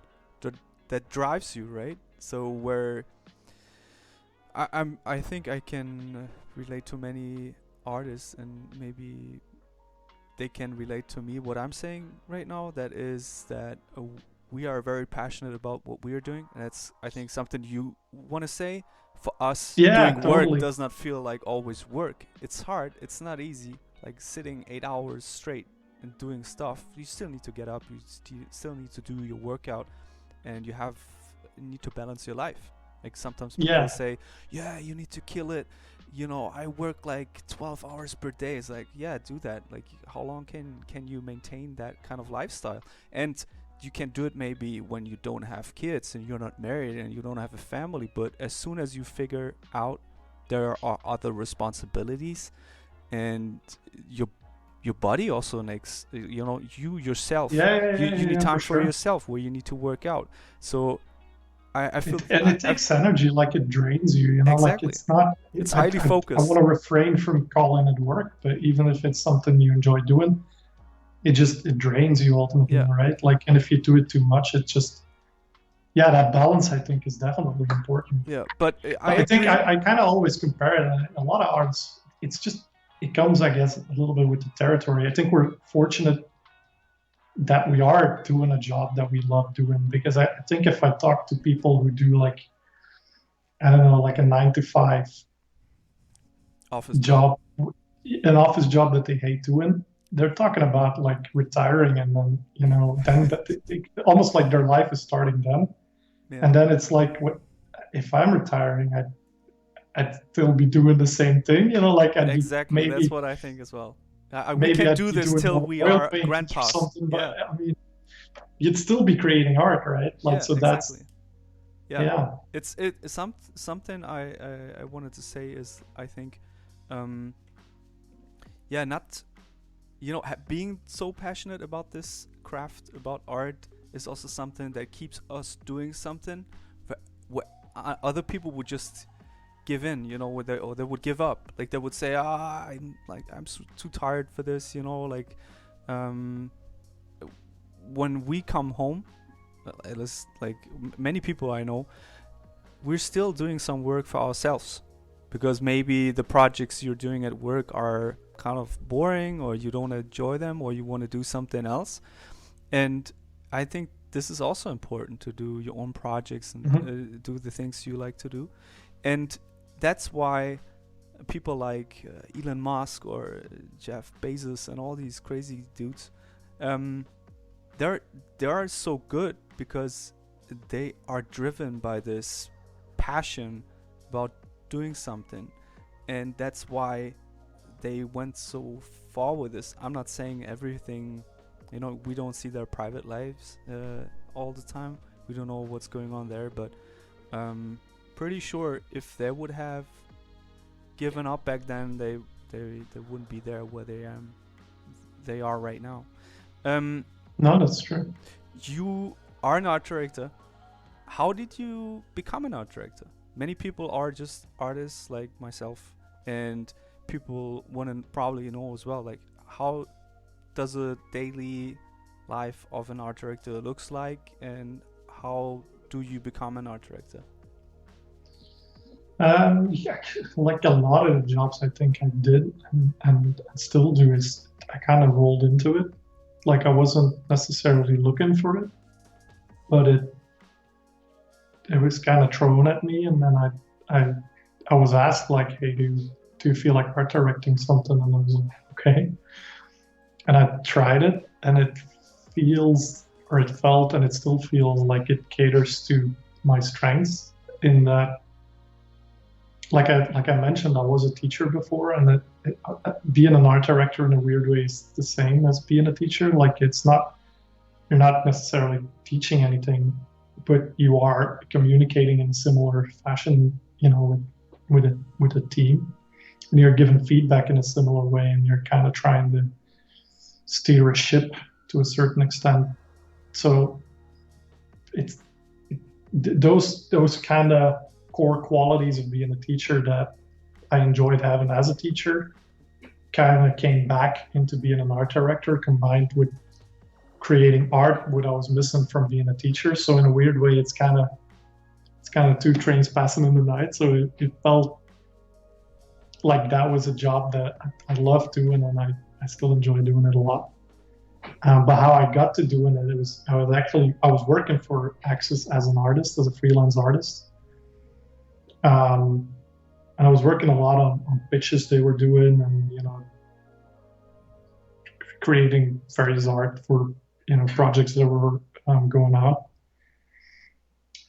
[SPEAKER 1] that drives you, right? So where I think I can relate to many artists, and maybe they can relate to me. What I'm saying right now, that is that we are very passionate about what we are doing, and that's, I think, something you want to say. For us,
[SPEAKER 2] Yeah,
[SPEAKER 1] doing work
[SPEAKER 2] totally.
[SPEAKER 1] does not feel like always work. It's hard. It's not easy. Like sitting 8 hours straight and doing stuff. You still need to get up. You still need to do your workout, and you need to balance your life. Like sometimes people
[SPEAKER 2] Yeah,
[SPEAKER 1] say, "Yeah, you need to kill it." You know, I work like 12 hours per day. It's like, yeah, do that. Like, how long can you maintain that kind of lifestyle? And you can do it maybe when you don't have kids and you're not married and you don't have a family. But as soon as you figure out there are other responsibilities, and your body also makes, you know, you yourself, you need
[SPEAKER 2] for
[SPEAKER 1] time for
[SPEAKER 2] sure.
[SPEAKER 1] yourself where you need to work out. So I feel
[SPEAKER 2] And it takes energy, like it drains you, you know, like
[SPEAKER 1] exactly,
[SPEAKER 2] it's not,
[SPEAKER 1] it's
[SPEAKER 2] I,
[SPEAKER 1] highly
[SPEAKER 2] I want
[SPEAKER 1] focused.
[SPEAKER 2] to refrain from calling it work, but even if it's something you enjoy doing, it drains you ultimately,
[SPEAKER 1] Yeah,
[SPEAKER 2] right? Like, and if you do it too much, it just, yeah, that balance I think is definitely important.
[SPEAKER 1] yeah, but I
[SPEAKER 2] But I think
[SPEAKER 1] agree.
[SPEAKER 2] I kind of always compare it. A lot of arts, it's just, it comes, I guess, a little bit with the territory. I think we're fortunate that we are doing a job that we love doing because I think if I talk to people who do like, I don't know, like a 9 to 5
[SPEAKER 1] Office job.
[SPEAKER 2] job, an office job that they hate doing, they're talking about like retiring and then, you know, then almost like their life is starting then.
[SPEAKER 1] Yeah,
[SPEAKER 2] And then it's like, what if I'm retiring? I'd still be doing the same thing, you know, like I'd be
[SPEAKER 1] exactly, that's
[SPEAKER 2] maybe
[SPEAKER 1] what I think as well. We
[SPEAKER 2] maybe
[SPEAKER 1] can
[SPEAKER 2] I'd
[SPEAKER 1] do
[SPEAKER 2] be
[SPEAKER 1] this
[SPEAKER 2] doing
[SPEAKER 1] till
[SPEAKER 2] more
[SPEAKER 1] we
[SPEAKER 2] oil
[SPEAKER 1] are
[SPEAKER 2] paintings or
[SPEAKER 1] grandpas.
[SPEAKER 2] something, but
[SPEAKER 1] Yeah,
[SPEAKER 2] I mean, you'd still be creating art, right? Like,
[SPEAKER 1] yeah,
[SPEAKER 2] so
[SPEAKER 1] exactly.
[SPEAKER 2] that's,
[SPEAKER 1] Yeah,
[SPEAKER 2] yeah,
[SPEAKER 1] something I wanted to say is, I think, um yeah, not, you know, being so passionate about this craft, about art, is also something that keeps us doing something other people would just give in, you know, or they would give up. Like they would say, I'm too tired for this, you know, like um when we come home, at least like many people I know, we're still doing some work for ourselves, because maybe the projects you're doing at work are kind of boring, or you don't enjoy them, or you want to do something else. And I think this is also important, to do your own projects and
[SPEAKER 2] mhm.
[SPEAKER 1] do the things you like to do. And that's why people like Elon Musk or Jeff Bezos and all these crazy dudes, um, they're they are so good, because they are driven by this passion about doing something, and that's why they went so far with this. I'm not saying everything, you know, we don't see their private lives all the time. We don't know what's going on there, but pretty sure if they would have given up back then, they wouldn't be there where they are right now. Um,
[SPEAKER 2] No, that's true.
[SPEAKER 1] you are an art director. How did you become an art director? Many people are just artists like myself, and people want to probably know as well, like, how does a daily life of an art director looks like, and how do you become an art director?
[SPEAKER 2] Yeah, like a lot of the jobs I think I did and still do is I kind of rolled into it. Like I wasn't necessarily looking for it, but it was kind of thrown at me, and then I I was asked like, hey, do you feel like art directing something? And I was like, okay. And I tried it, and it feels, or it felt, and it still feels like it caters to my strengths in that like I mentioned, I was a teacher before, and being an art director in a weird way is the same as being a teacher. Like it's not, you're not necessarily teaching anything, but you are communicating in a similar fashion, with a team, and you're given feedback in a similar way, and you're kind of trying to steer a ship to a certain extent. So it's those kind of core qualities of being a teacher that I enjoyed having as a teacher kind of came back into being an art director, combined with creating art, what I was missing from being a teacher. So in a weird way, it's kind of two trains passing in the night. So it felt like that was a job that I loved doing, and I still enjoy doing it a lot. But how I got to doing it, I was working for Axis as an artist, as a freelance artist. And I was working a lot on pitches they were doing, and creating various art for projects that were going out.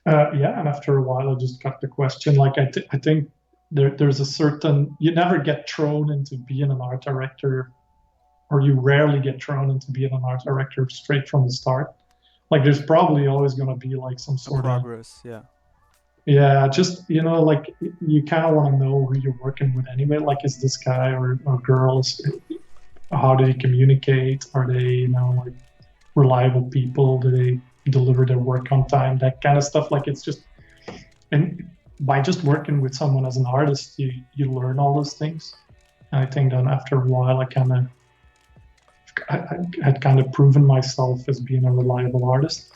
[SPEAKER 2] And after a while, I just got the question. Like I think there's a certain, you never get thrown into being an art director, or you rarely get thrown into being an art director straight from the start. Like there's probably always going to be like some sort of
[SPEAKER 1] progress,
[SPEAKER 2] just like you kind of want to know who you're working with anyway. Like, is this guy or girls, how do they communicate? Are they like reliable people? Do they deliver their work on time? That kind of stuff. Like it's just, and by just working with someone as an artist, you learn all those things. And I think that after a while, I had kind of proven myself as being a reliable artist,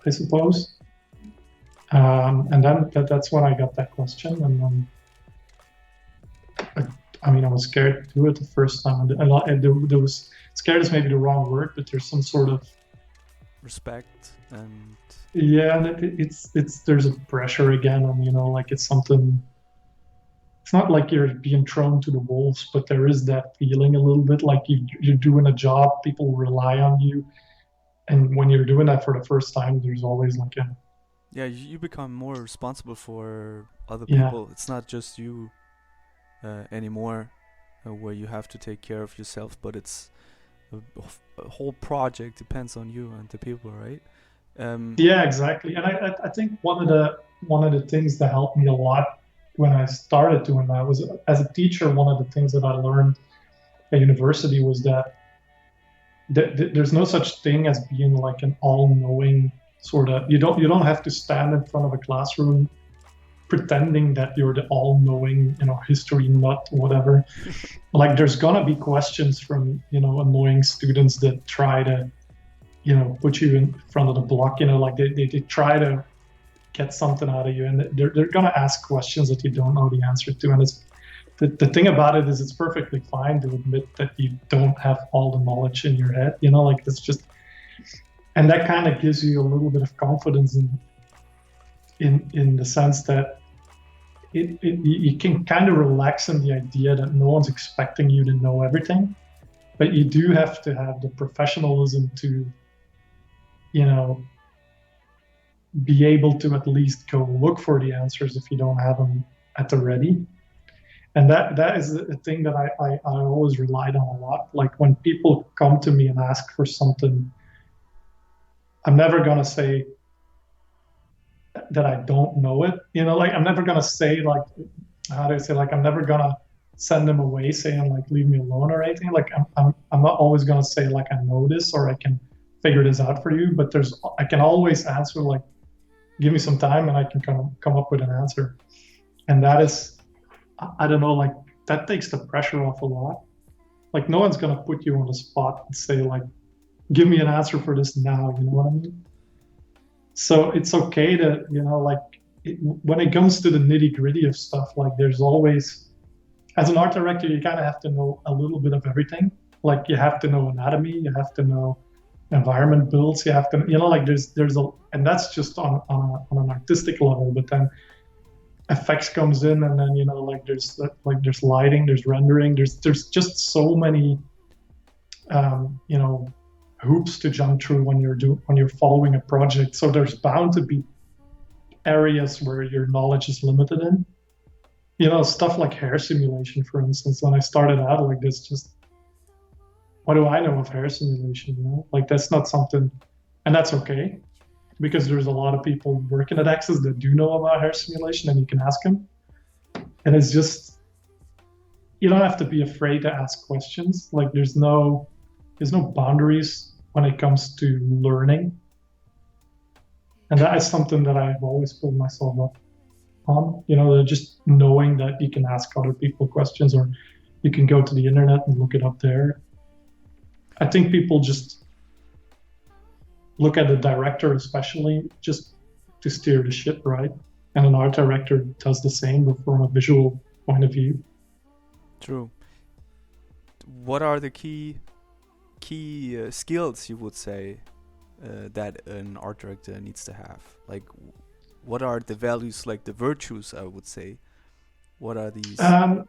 [SPEAKER 2] I suppose. And then that's when I got that question, and I was scared to do it the first time, and there was, scared is maybe the wrong word, but there's some sort of
[SPEAKER 1] respect, and
[SPEAKER 2] it's there's a pressure again, and like it's something. It's not like you're being thrown to the wolves, but there is that feeling a little bit like you're doing a job, people rely on you, and when you're doing that for the first time, there's always like a
[SPEAKER 1] you become more responsible for other people. It's not just you anymore, where you have to take care of yourself, but it's a whole project depends on you and the people, right?
[SPEAKER 2] Exactly. And I think one of the things that helped me a lot when I started doing that was, as a teacher, one of the things that I learned at university was that there's no such thing as being like an all-knowing sort of, you don't have to stand in front of a classroom pretending that you're the all-knowing, history nut, whatever. Like there's gonna be questions from, annoying students that try to, put you in front of the block, like they try to get something out of you, and they're gonna ask questions that you don't know the answer to. And it's the thing about it is it's perfectly fine to admit that you don't have all the knowledge in your head, like it's just. And that kind of gives you a little bit of confidence in the sense that you can kind of relax in the idea that no one's expecting you to know everything, but you do have to have the professionalism to, be able to at least go look for the answers if you don't have them at the ready. And that is a thing that I always relied on a lot. Like when people come to me and ask for something, I'm never going to say that I don't know it. Like I'm never going to say like, how do I say, like I'm never going to send them away saying like, leave me alone or anything. Like I'm not always going to say like, I know this or I can figure this out for you, but I can always answer like, give me some time and I can come up with an answer. And that is, I don't know, like that takes the pressure off a lot. Like no one's going to put you on the spot and say like, give me an answer for this now, you know what I mean? So it's okay to, when it comes to the nitty gritty of stuff, like there's always, as an art director, you kind of have to know a little bit of everything. Like you have to know anatomy, you have to know environment builds, you have to, like there's and that's just on an artistic level, but then effects comes in, and then, there's lighting, there's rendering, there's just so many, hoops to jump through when you're following a project. So there's bound to be areas where your knowledge is limited in. stuff like hair simulation, for instance. When I started out like this, just what do I know of hair simulation? Like that's not something, and that's okay because there's a lot of people working at Access that do know about hair simulation, and you can ask them. And it's just you don't have to be afraid to ask questions. Like there's no boundaries when it comes to learning, and that is something that I've always pulled myself up on. Just knowing that you can ask other people questions, or you can go to the internet and look it up there. I think people just look at the director, especially, just to steer the ship right. And an art director does the same, but from a visual point of view.
[SPEAKER 1] True. What are the key skills you would say that an art director needs to have? Like, what are the values, like the virtues, I would say? What are these?
[SPEAKER 2] I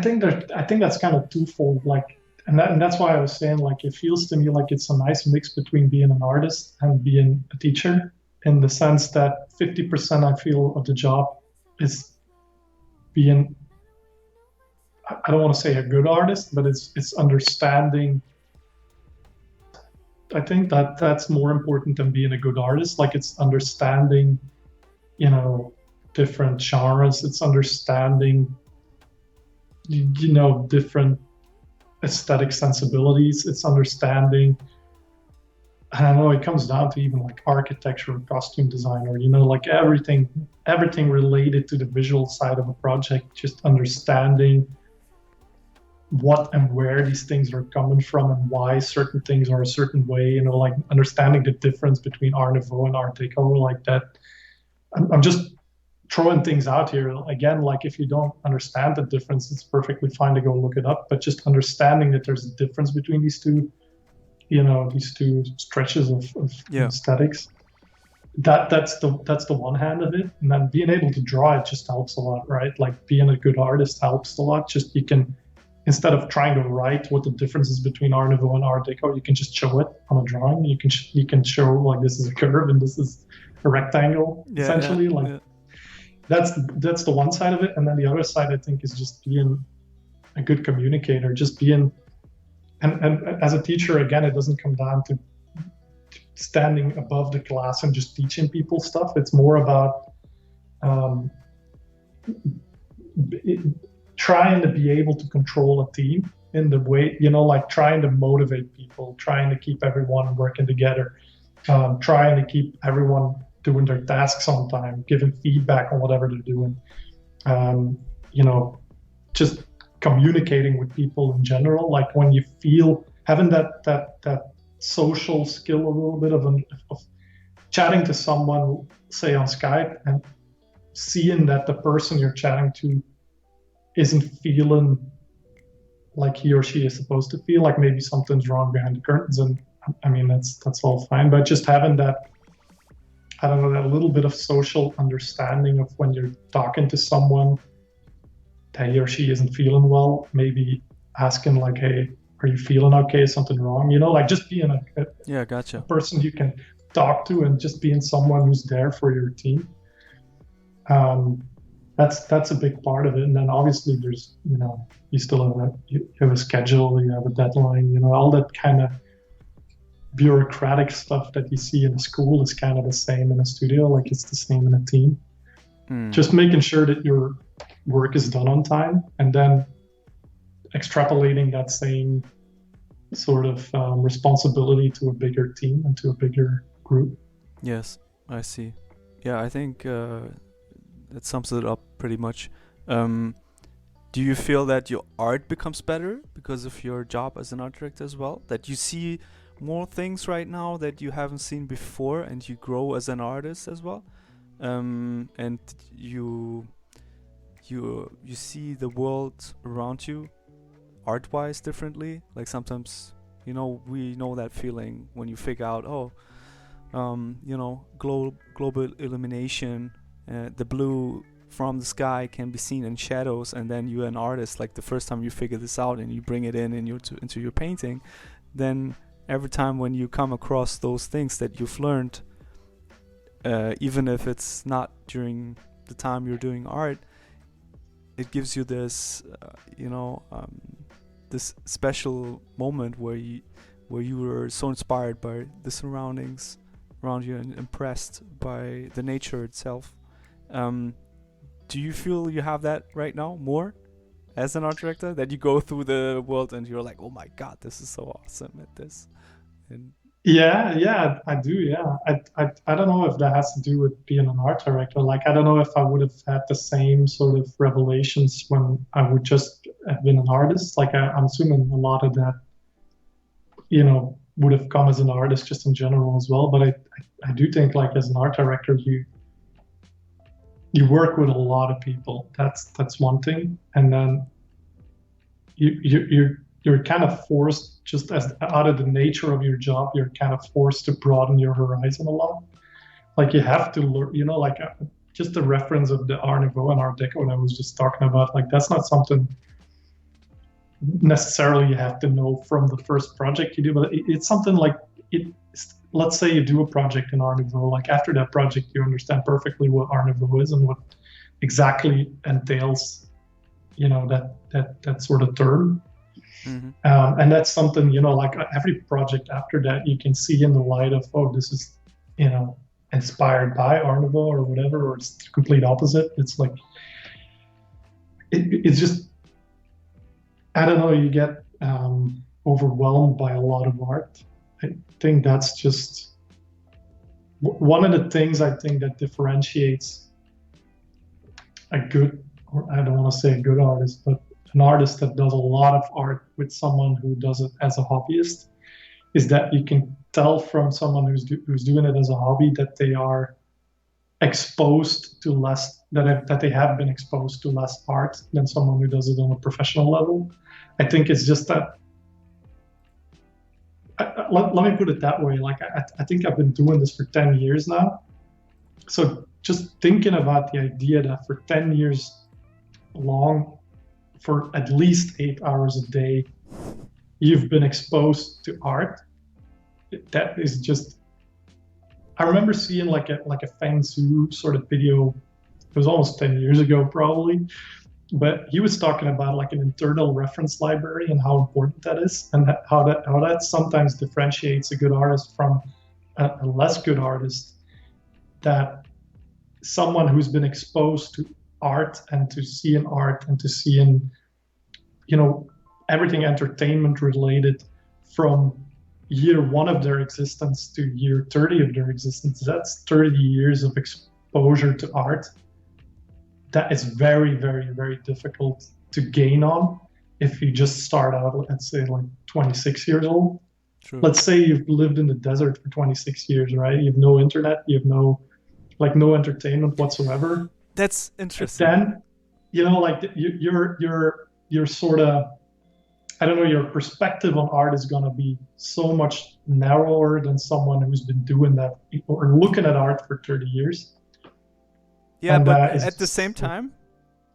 [SPEAKER 2] think that's kind of twofold. Like, and that's why I was saying, like, it feels to me like it's a nice mix between being an artist and being a teacher, in the sense that 50% I feel of the job is being, I don't want to say a good artist, but it's understanding. I think that that's more important than being a good artist. Like it's understanding, different genres. It's understanding, different aesthetic sensibilities. It's understanding. I don't know. It comes down to even like architecture or costume design, or like everything related to the visual side of a project. Just understanding what and where these things are coming from and why certain things are a certain way, like understanding the difference between Art Nouveau and Art Deco, like that. I'm just throwing things out here. Again, like if you don't understand the difference, it's perfectly fine to go look it up, but just understanding that there's a difference between these two stretches of aesthetics. That's the one hand of it. And then being able to draw it just helps a lot, right? Like being a good artist helps a lot. Just you can, instead of trying to write what the difference is between Art Nouveau and Art Deco, you can just show it on a drawing. You can show like this is a curve and this is a rectangle, essentially. That's the one side of it. And then the other side, I think, is just being a good communicator, just being, and as a teacher, again, it doesn't come down to standing above the class and just teaching people stuff. It's more about trying to be able to control a team in the way, like trying to motivate people, trying to keep everyone working together, trying to keep everyone doing their tasks on time, giving feedback on whatever they're doing, just communicating with people in general. Like when you feel having that social skill, a little bit of chatting to someone, say on Skype, and seeing that the person you're chatting to isn't feeling like he or she is supposed to feel, like maybe something's wrong behind the curtains. And I mean, that's all fine, but just having that, I don't know, that little bit of social understanding of when you're talking to someone that he or she isn't feeling well, maybe asking like, hey, are you feeling okay? Is something wrong? Like just being
[SPEAKER 1] gotcha.
[SPEAKER 2] a person you can talk to, and just being someone who's there for your team. That's a big part of it. And then obviously there's, you still have a schedule, you have a deadline, all that kind of bureaucratic stuff that you see in a school is kind of the same in a studio, like it's the same in a team. Just making sure that your work is done on time, and then extrapolating that same sort of responsibility to a bigger team and to a bigger group.
[SPEAKER 1] Yes, I see. Yeah, I think that sums it up pretty much. Do you feel that your art becomes better because of your job as an art director as well? That you see more things right now that you haven't seen before, and you grow as an artist as well, and you see the world around you art-wise differently. Like sometimes, we know that feeling when you figure out, global illumination, the blue from the sky can be seen in shadows, and then you're an artist. Like the first time you figure this out and you bring it into your painting, then every time when you come across those things that you've learned, even if it's not during the time you're doing art, it gives you this, this special moment where you were so inspired by the surroundings around you and impressed by the nature itself. Do you feel you have that right now more as an art director, that you go through the world and you're like, oh my god, this is so awesome at this? And
[SPEAKER 2] Yeah, I do. Yeah, I don't know if that has to do with being an art director. Like, I don't know if I would have had the same sort of revelations when I would just have been an artist. Like, I'm assuming a lot of that, would have come as an artist just in general as well. But I do think, like, as an art director, you work with a lot of people. That's one thing, and then you're kind of forced, just as out of the nature of your job, you're kind of forced to broaden your horizon a lot. Like, you have to learn, like, just the reference of the Art Nouveau and Art Deco that I was just talking about. Like, that's not something necessarily you have to know from the first project you do, but it's something like let's say you do a project in Art Nouveau. Like, after that project, you understand perfectly what Art Nouveau is and what exactly entails, that sort of term.
[SPEAKER 1] mm-hmm.
[SPEAKER 2] And that's something, like, every project after that, you can see in the light of, oh, this is, inspired by Art Nouveau or whatever, or it's the complete opposite. It's like, it's just, I don't know, you get overwhelmed by a lot of art. I think that's just one of the things I think that differentiates a good, or I don't want to say a good artist, but an artist that does a lot of art with someone who does it as a hobbyist, is that you can tell from someone who's doing it as a hobby that they are exposed to less, that they have been exposed to less art than someone who does it on a professional level. I think it's just that, let me put it that way. Like, I think I've been doing this for 10 years now. So just thinking about the idea that for 10 years long, for at least 8 hours a day, you've been exposed to art, that is just, I remember seeing like a Feng Zhu sort of video. It was almost 10 years ago, probably. But he was talking about like an internal reference library and how important that is, and how that sometimes differentiates a good artist from a less good artist. That someone who's been exposed to art and to seeing art and to seeing, everything entertainment related from year 1 of their existence to year 30 of their existence. That's 30 years of exposure to art. That is very, very, very difficult to gain on if you just start out, let's say, like 26 years old.
[SPEAKER 1] True.
[SPEAKER 2] Let's say you've lived in the desert for 26 years, right? You have no internet, you have no entertainment whatsoever.
[SPEAKER 1] That's interesting.
[SPEAKER 2] Then, you're sort of, I don't know, your perspective on art is going to be so much narrower than someone who's been doing that or looking at art for 30 years.
[SPEAKER 1] Yeah, but at the same time,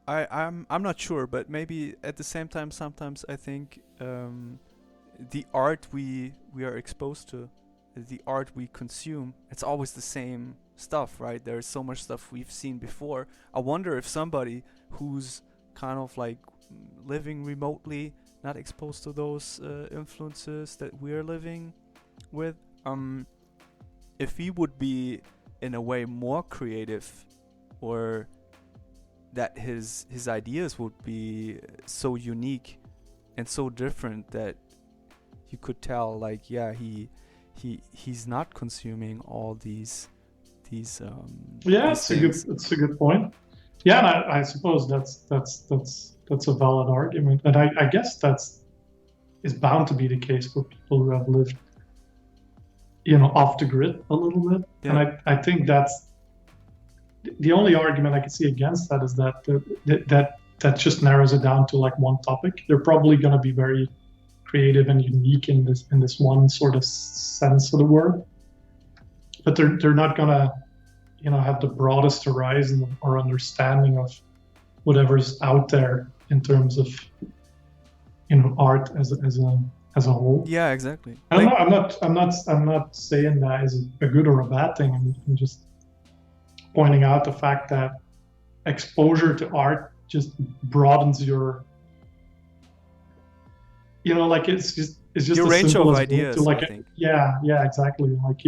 [SPEAKER 1] I'm not sure, but maybe at the same time, sometimes I think the art we are exposed to, the art we consume, it's always the same stuff, right? There's so much stuff we've seen before. I wonder if somebody who's kind of like living remotely, not exposed to those influences that we're living with, if he would be in a way more creative, or that his ideas would be so unique and so different that you could tell, like, yeah, he's not consuming all these
[SPEAKER 2] it's a good point. Yeah, and I suppose that's a valid argument, and I guess is bound to be the case for people who have lived, off the grid a little bit. Yeah. And I think that's the only argument I can see against that is that just narrows it down to like one topic. They're probably going to be very creative and unique in this one sort of sense of the word, but they're not going to have the broadest horizon or understanding of whatever's out there in terms of art as a whole.
[SPEAKER 1] Yeah, exactly.
[SPEAKER 2] I'm not saying that is a good or a bad thing. I'm just pointing out the fact that exposure to art just broadens your, like it's just
[SPEAKER 1] your
[SPEAKER 2] as
[SPEAKER 1] range
[SPEAKER 2] simple
[SPEAKER 1] of
[SPEAKER 2] as going
[SPEAKER 1] ideas,
[SPEAKER 2] to like
[SPEAKER 1] I think.
[SPEAKER 2] yeah, exactly. Like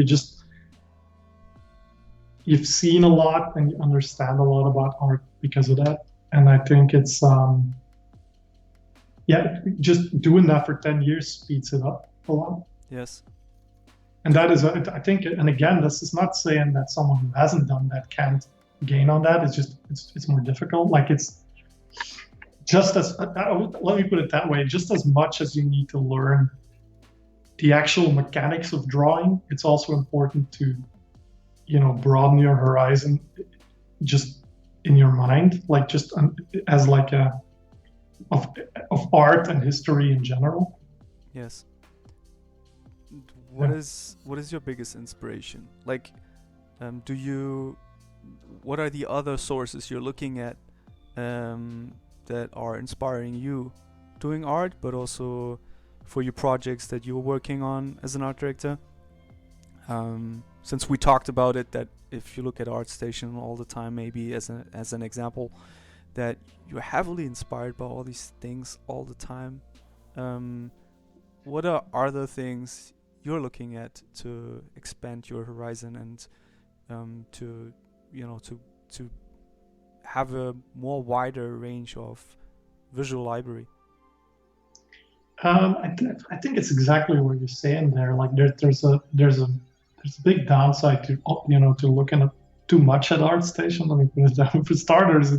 [SPEAKER 2] you've seen a lot and you understand a lot about art because of that. And I think it's just doing that for 10 years speeds it up a lot.
[SPEAKER 1] Yes.
[SPEAKER 2] And that is, I think, and again, this is not saying that someone who hasn't done that can't gain on that. It's just, it's more difficult. Like it's just as, let me put it that way, just as much as you need to learn the actual mechanics of drawing, it's also important to, broaden your horizon just in your mind, like just as like of art and history in general.
[SPEAKER 1] Yes. What is your biggest inspiration? Like, what are the other sources you're looking at that are inspiring you doing art, but also for your projects that you're working on as an art director? Since we talked about it, that if you look at ArtStation all the time, maybe as an example, that you're heavily inspired by all these things all the time. What are other things you're looking at to expand your horizon and to have a more wider range of visual library?
[SPEAKER 2] I think it's exactly what you're saying there. Like there's a big downside to to looking at too much at ArtStation. Let me put it down. For starters,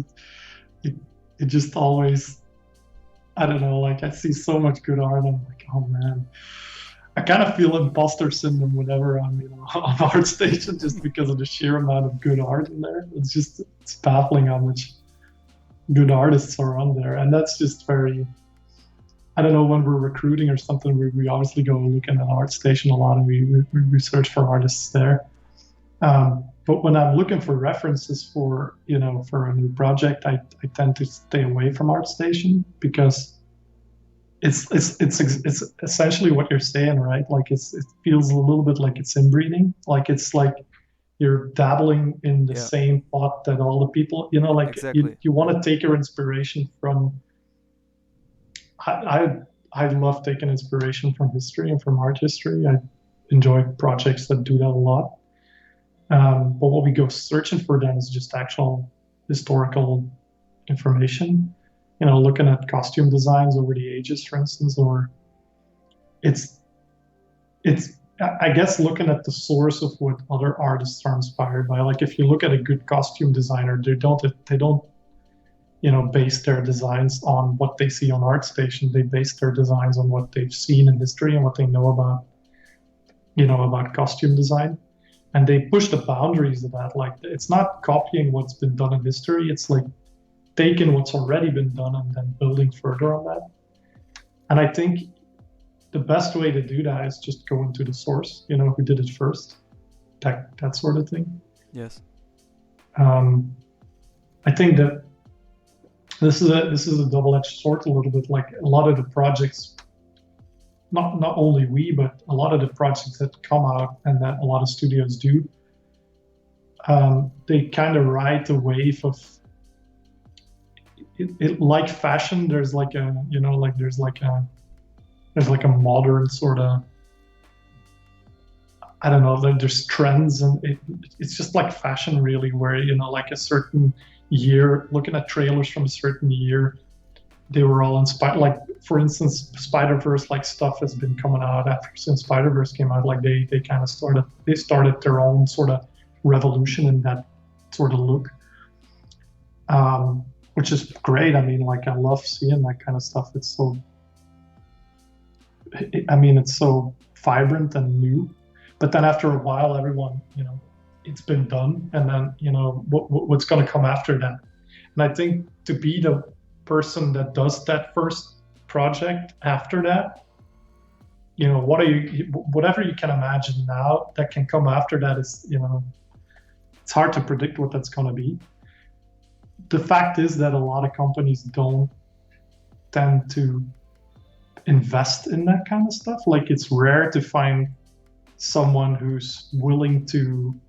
[SPEAKER 2] it just always, I don't know. Like I see so much good art, and I'm like, oh man, I kind of feel imposter syndrome whenever I'm on ArtStation, just because of the sheer amount of good art in there. It's baffling how much good artists are on there, and that's just very. I don't know, when we're recruiting or something, we obviously go looking at ArtStation a lot, and we search for artists there. But when I'm looking for references for a new project, I tend to stay away from ArtStation, because it's essentially what you're saying, right? Like it feels a little bit like it's inbreeding, like it's like you're dabbling in the same pot that all the people, like
[SPEAKER 1] exactly.
[SPEAKER 2] you want to take your inspiration from. I love taking inspiration from history and from art history. I enjoy projects that do that a lot. But what we go searching for then is just actual historical information. Looking at costume designs over the ages, for instance, or it's I guess looking at the source of what other artists are inspired by. Like if you look at a good costume designer, they don't base their designs on what they see on ArtStation. They base their designs on what they've seen in history and what they know about costume design. And they push the boundaries of that. Like it's not copying what's been done in history. It's like taking what's already been done and then building further on that. And I think the best way to do that is just go into the source, who did it first, that sort of thing.
[SPEAKER 1] Yes.
[SPEAKER 2] I think that this is a double-edged sword a little bit. Like a lot of the projects, not only we, but a lot of the projects that come out and that a lot of studios do, they kind of ride the wave of it like fashion. There's like a there's like a modern sort of, I don't know, there's trends, and it's just like fashion really, where like a certain year, looking at trailers from a certain year, they were all inspired. Like for instance, Spider-Verse, like stuff has been coming out since Spider-Verse came out. Like they kind of started their own sort of revolution in that sort of look, which is great. I mean, like I love seeing that kind of stuff. It's so, it's so vibrant and new. But then after a while, everyone, it's been done, and then what's going to come after that. And I think to be the person that does that first project after that, whatever you can imagine now that can come after that is, it's hard to predict what that's going to be. The fact is that a lot of companies don't tend to invest in that kind of stuff. Like it's rare to find someone who's willing to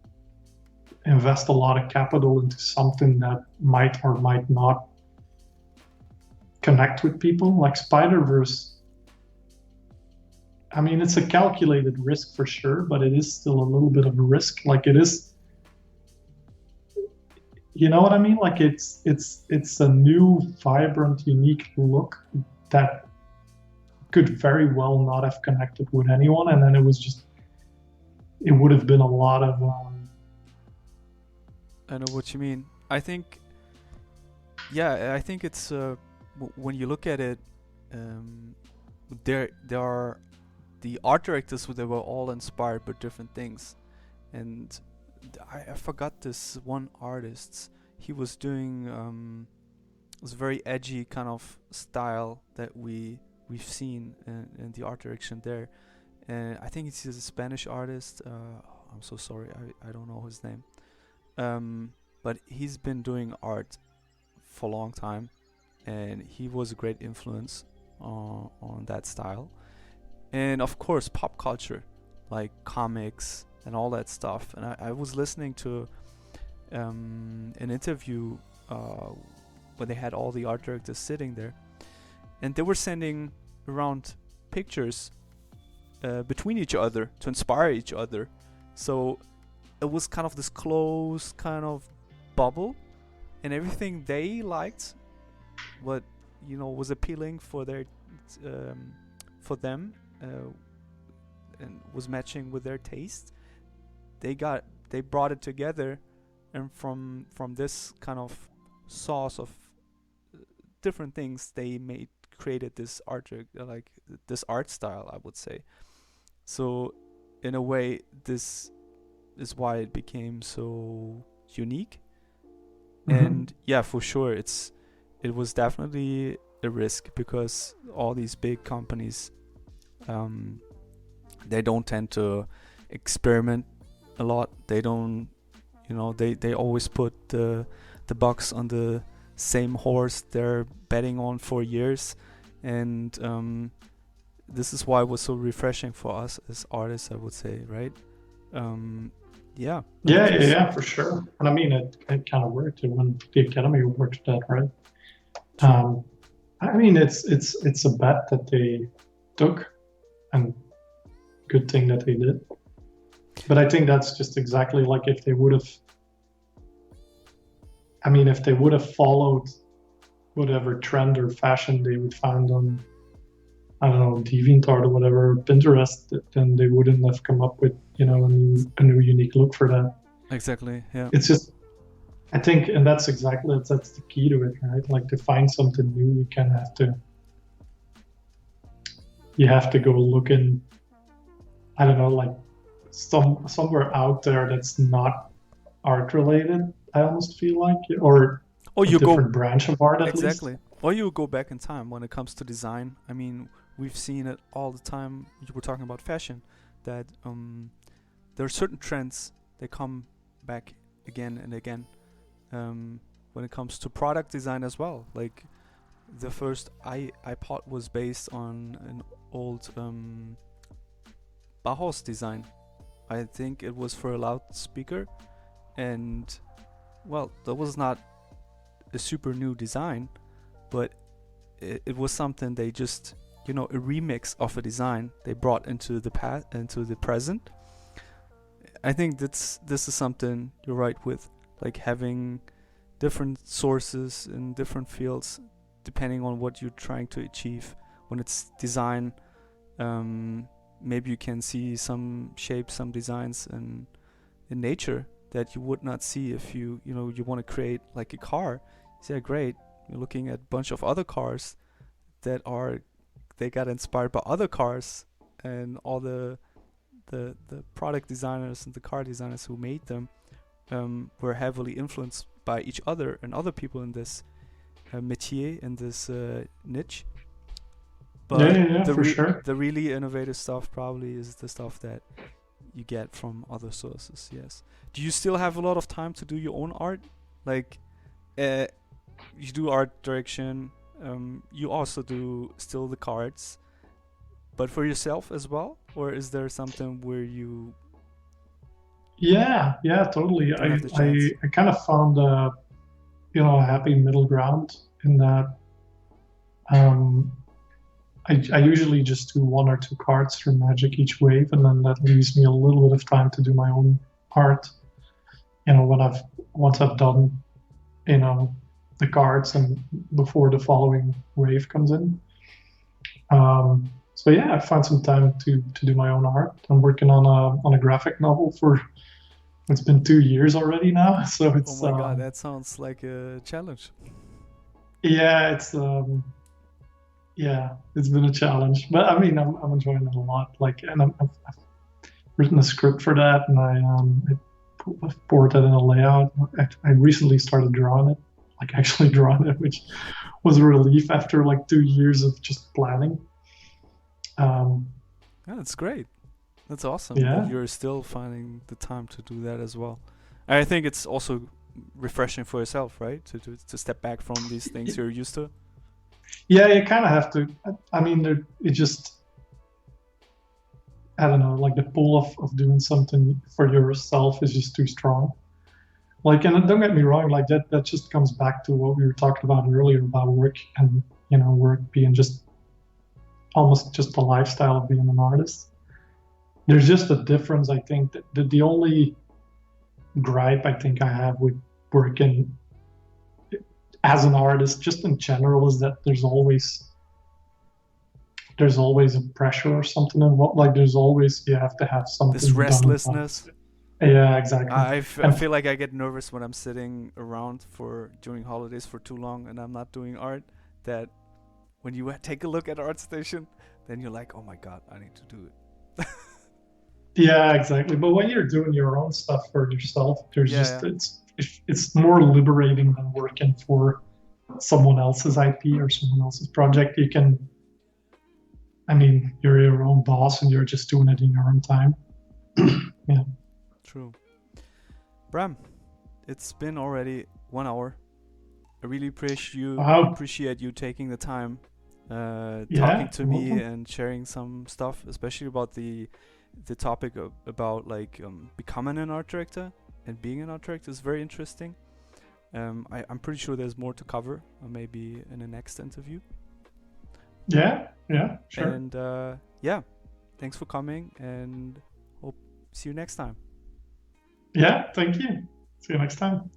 [SPEAKER 2] invest a lot of capital into something that might or might not connect with people. Like Spider-Verse, I mean, it's a calculated risk for sure, but it is still a little bit of a risk. Like it is, you know what I mean? Like it's a new, vibrant, unique look that could very well not have connected with anyone, and then it would have been a lot of
[SPEAKER 1] I know what you mean. I think, yeah, I think it's when you look at it, um, there are the art directors. They were all inspired by different things, and I forgot this one artist. He was doing this very edgy kind of style that we've seen in the art direction there. And I think he's a Spanish artist. I'm so sorry, I don't know his name. But he's been doing art for a long time, and he was a great influence on that style. And of course, pop culture, like comics and all that stuff. And I was listening to an interview where they had all the art directors sitting there, and they were sending around pictures between each other to inspire each other. So it was kind of this closed kind of bubble, and everything they liked, what was appealing for them, and was matching with their taste. They brought it together, and from this kind of sauce of different things, they created this like this art style, I would say. So in a way, this is why it became so unique. And yeah, for sure, it was definitely a risk, because all these big companies, they don't tend to experiment a lot. They don't, they always put the bucks on the same horse they're betting on for years. And this is why it was so refreshing for us as artists, I would say, right? Yeah.
[SPEAKER 2] Yeah, for sure. And I mean, it kind of worked when the Academy worked that, right? I mean, it's a bet that they took, and good thing that they did. But I think that's just exactly like if they would have followed whatever trend or fashion they would find on, I don't know, DeviantArt or whatever, Pinterest, then they wouldn't have come up with, a new unique look for that.
[SPEAKER 1] Exactly. Yeah.
[SPEAKER 2] It's just, I think, and that's the key to it, right? Like, to find something new, you have to go looking, I don't know, like somewhere out there that's not art related. I almost feel like, or
[SPEAKER 1] you
[SPEAKER 2] different branch of art, at least.
[SPEAKER 1] Exactly. Or you go back in time when it comes to design. I mean, we've seen it all the time. You were talking about fashion, that there are certain trends that come back again and again. When it comes to product design as well, like the first iPod was based on an old Bauhaus design. I think it was for a loudspeaker, and well, that was not a super new design, but it was something they just, a remix of a design they brought into the past, into the present. I think this is something you're right with, like having different sources in different fields depending on what you're trying to achieve. When it's design, maybe you can see some shapes, some designs in nature that you would not see if you want to create like a car. Yeah, great. You're looking at a bunch of other cars they got inspired by other cars, and all the product designers and the car designers who made them were heavily influenced by each other and other people in this métier, in this niche. But
[SPEAKER 2] for sure.
[SPEAKER 1] The really innovative stuff probably is the stuff that you get from other sources. Yes. Do you still have a lot of time to do your own art? Like, you do art direction. You also do still the cards, but for yourself as well, or is there something where you?
[SPEAKER 2] Yeah, totally. I kind of found a happy middle ground in that. Um, I usually just do one or two cards through Magic each wave, and then that leaves me a little bit of time to do my own art. When once I've done, the cards and before the following wave comes in. So yeah, I found some time to do my own art. I'm working on a graphic novel for it's been 2 years already now. So
[SPEAKER 1] Oh
[SPEAKER 2] it's
[SPEAKER 1] my god, that sounds like a challenge.
[SPEAKER 2] yeah, it's been a challenge, but I mean, I'm enjoying it a lot. Like, and I've written a script for that, and I've poured that in a layout. I recently started drawing it, like actually drawing it, which was a relief after like 2 years of just planning. Um,
[SPEAKER 1] Yeah, that's great. That's awesome that
[SPEAKER 2] yeah,
[SPEAKER 1] you're still finding the time to do that as well. And I think it's also refreshing for yourself, right? To step back from these things you're used to.
[SPEAKER 2] yeah, you kind of have to. I mean, it just I don't know, like the pull of doing something for yourself is just too strong. Like, and don't get me wrong, like that just comes back to what we were talking about earlier about work and work being just almost just a lifestyle of being an artist. There's just a difference. I think that the only gripe I think I have with working as an artist, just in general, is that there's always a pressure or something involved. Like there's always you have to have
[SPEAKER 1] This
[SPEAKER 2] something done by.
[SPEAKER 1] restlessness.
[SPEAKER 2] Yeah, exactly.
[SPEAKER 1] I
[SPEAKER 2] And
[SPEAKER 1] feel like I get nervous when I'm sitting around for during holidays for too long and I'm not doing art. That when you take a look at ArtStation, then you're like, oh my god, I need to do it.
[SPEAKER 2] yeah, exactly. But when you're doing your own stuff for yourself, there's
[SPEAKER 1] Yeah,
[SPEAKER 2] just
[SPEAKER 1] yeah,
[SPEAKER 2] it's more liberating than working for someone else's IP or someone else's project. I mean, you're your own boss and you're just doing it in your own time. Yeah.
[SPEAKER 1] true. Bram, it's been already 1 hour. I really
[SPEAKER 2] Wow.
[SPEAKER 1] appreciate you taking the time, talking
[SPEAKER 2] Yeah,
[SPEAKER 1] to
[SPEAKER 2] you're
[SPEAKER 1] me
[SPEAKER 2] welcome.
[SPEAKER 1] and sharing some stuff, especially about the topic about like becoming an art director and being an art director is very interesting. I'm pretty sure there's more to cover, maybe in the next interview.
[SPEAKER 2] Yeah, yeah, sure.
[SPEAKER 1] And yeah, thanks for coming, and hope see you next time.
[SPEAKER 2] Yeah, thank you. See you next time.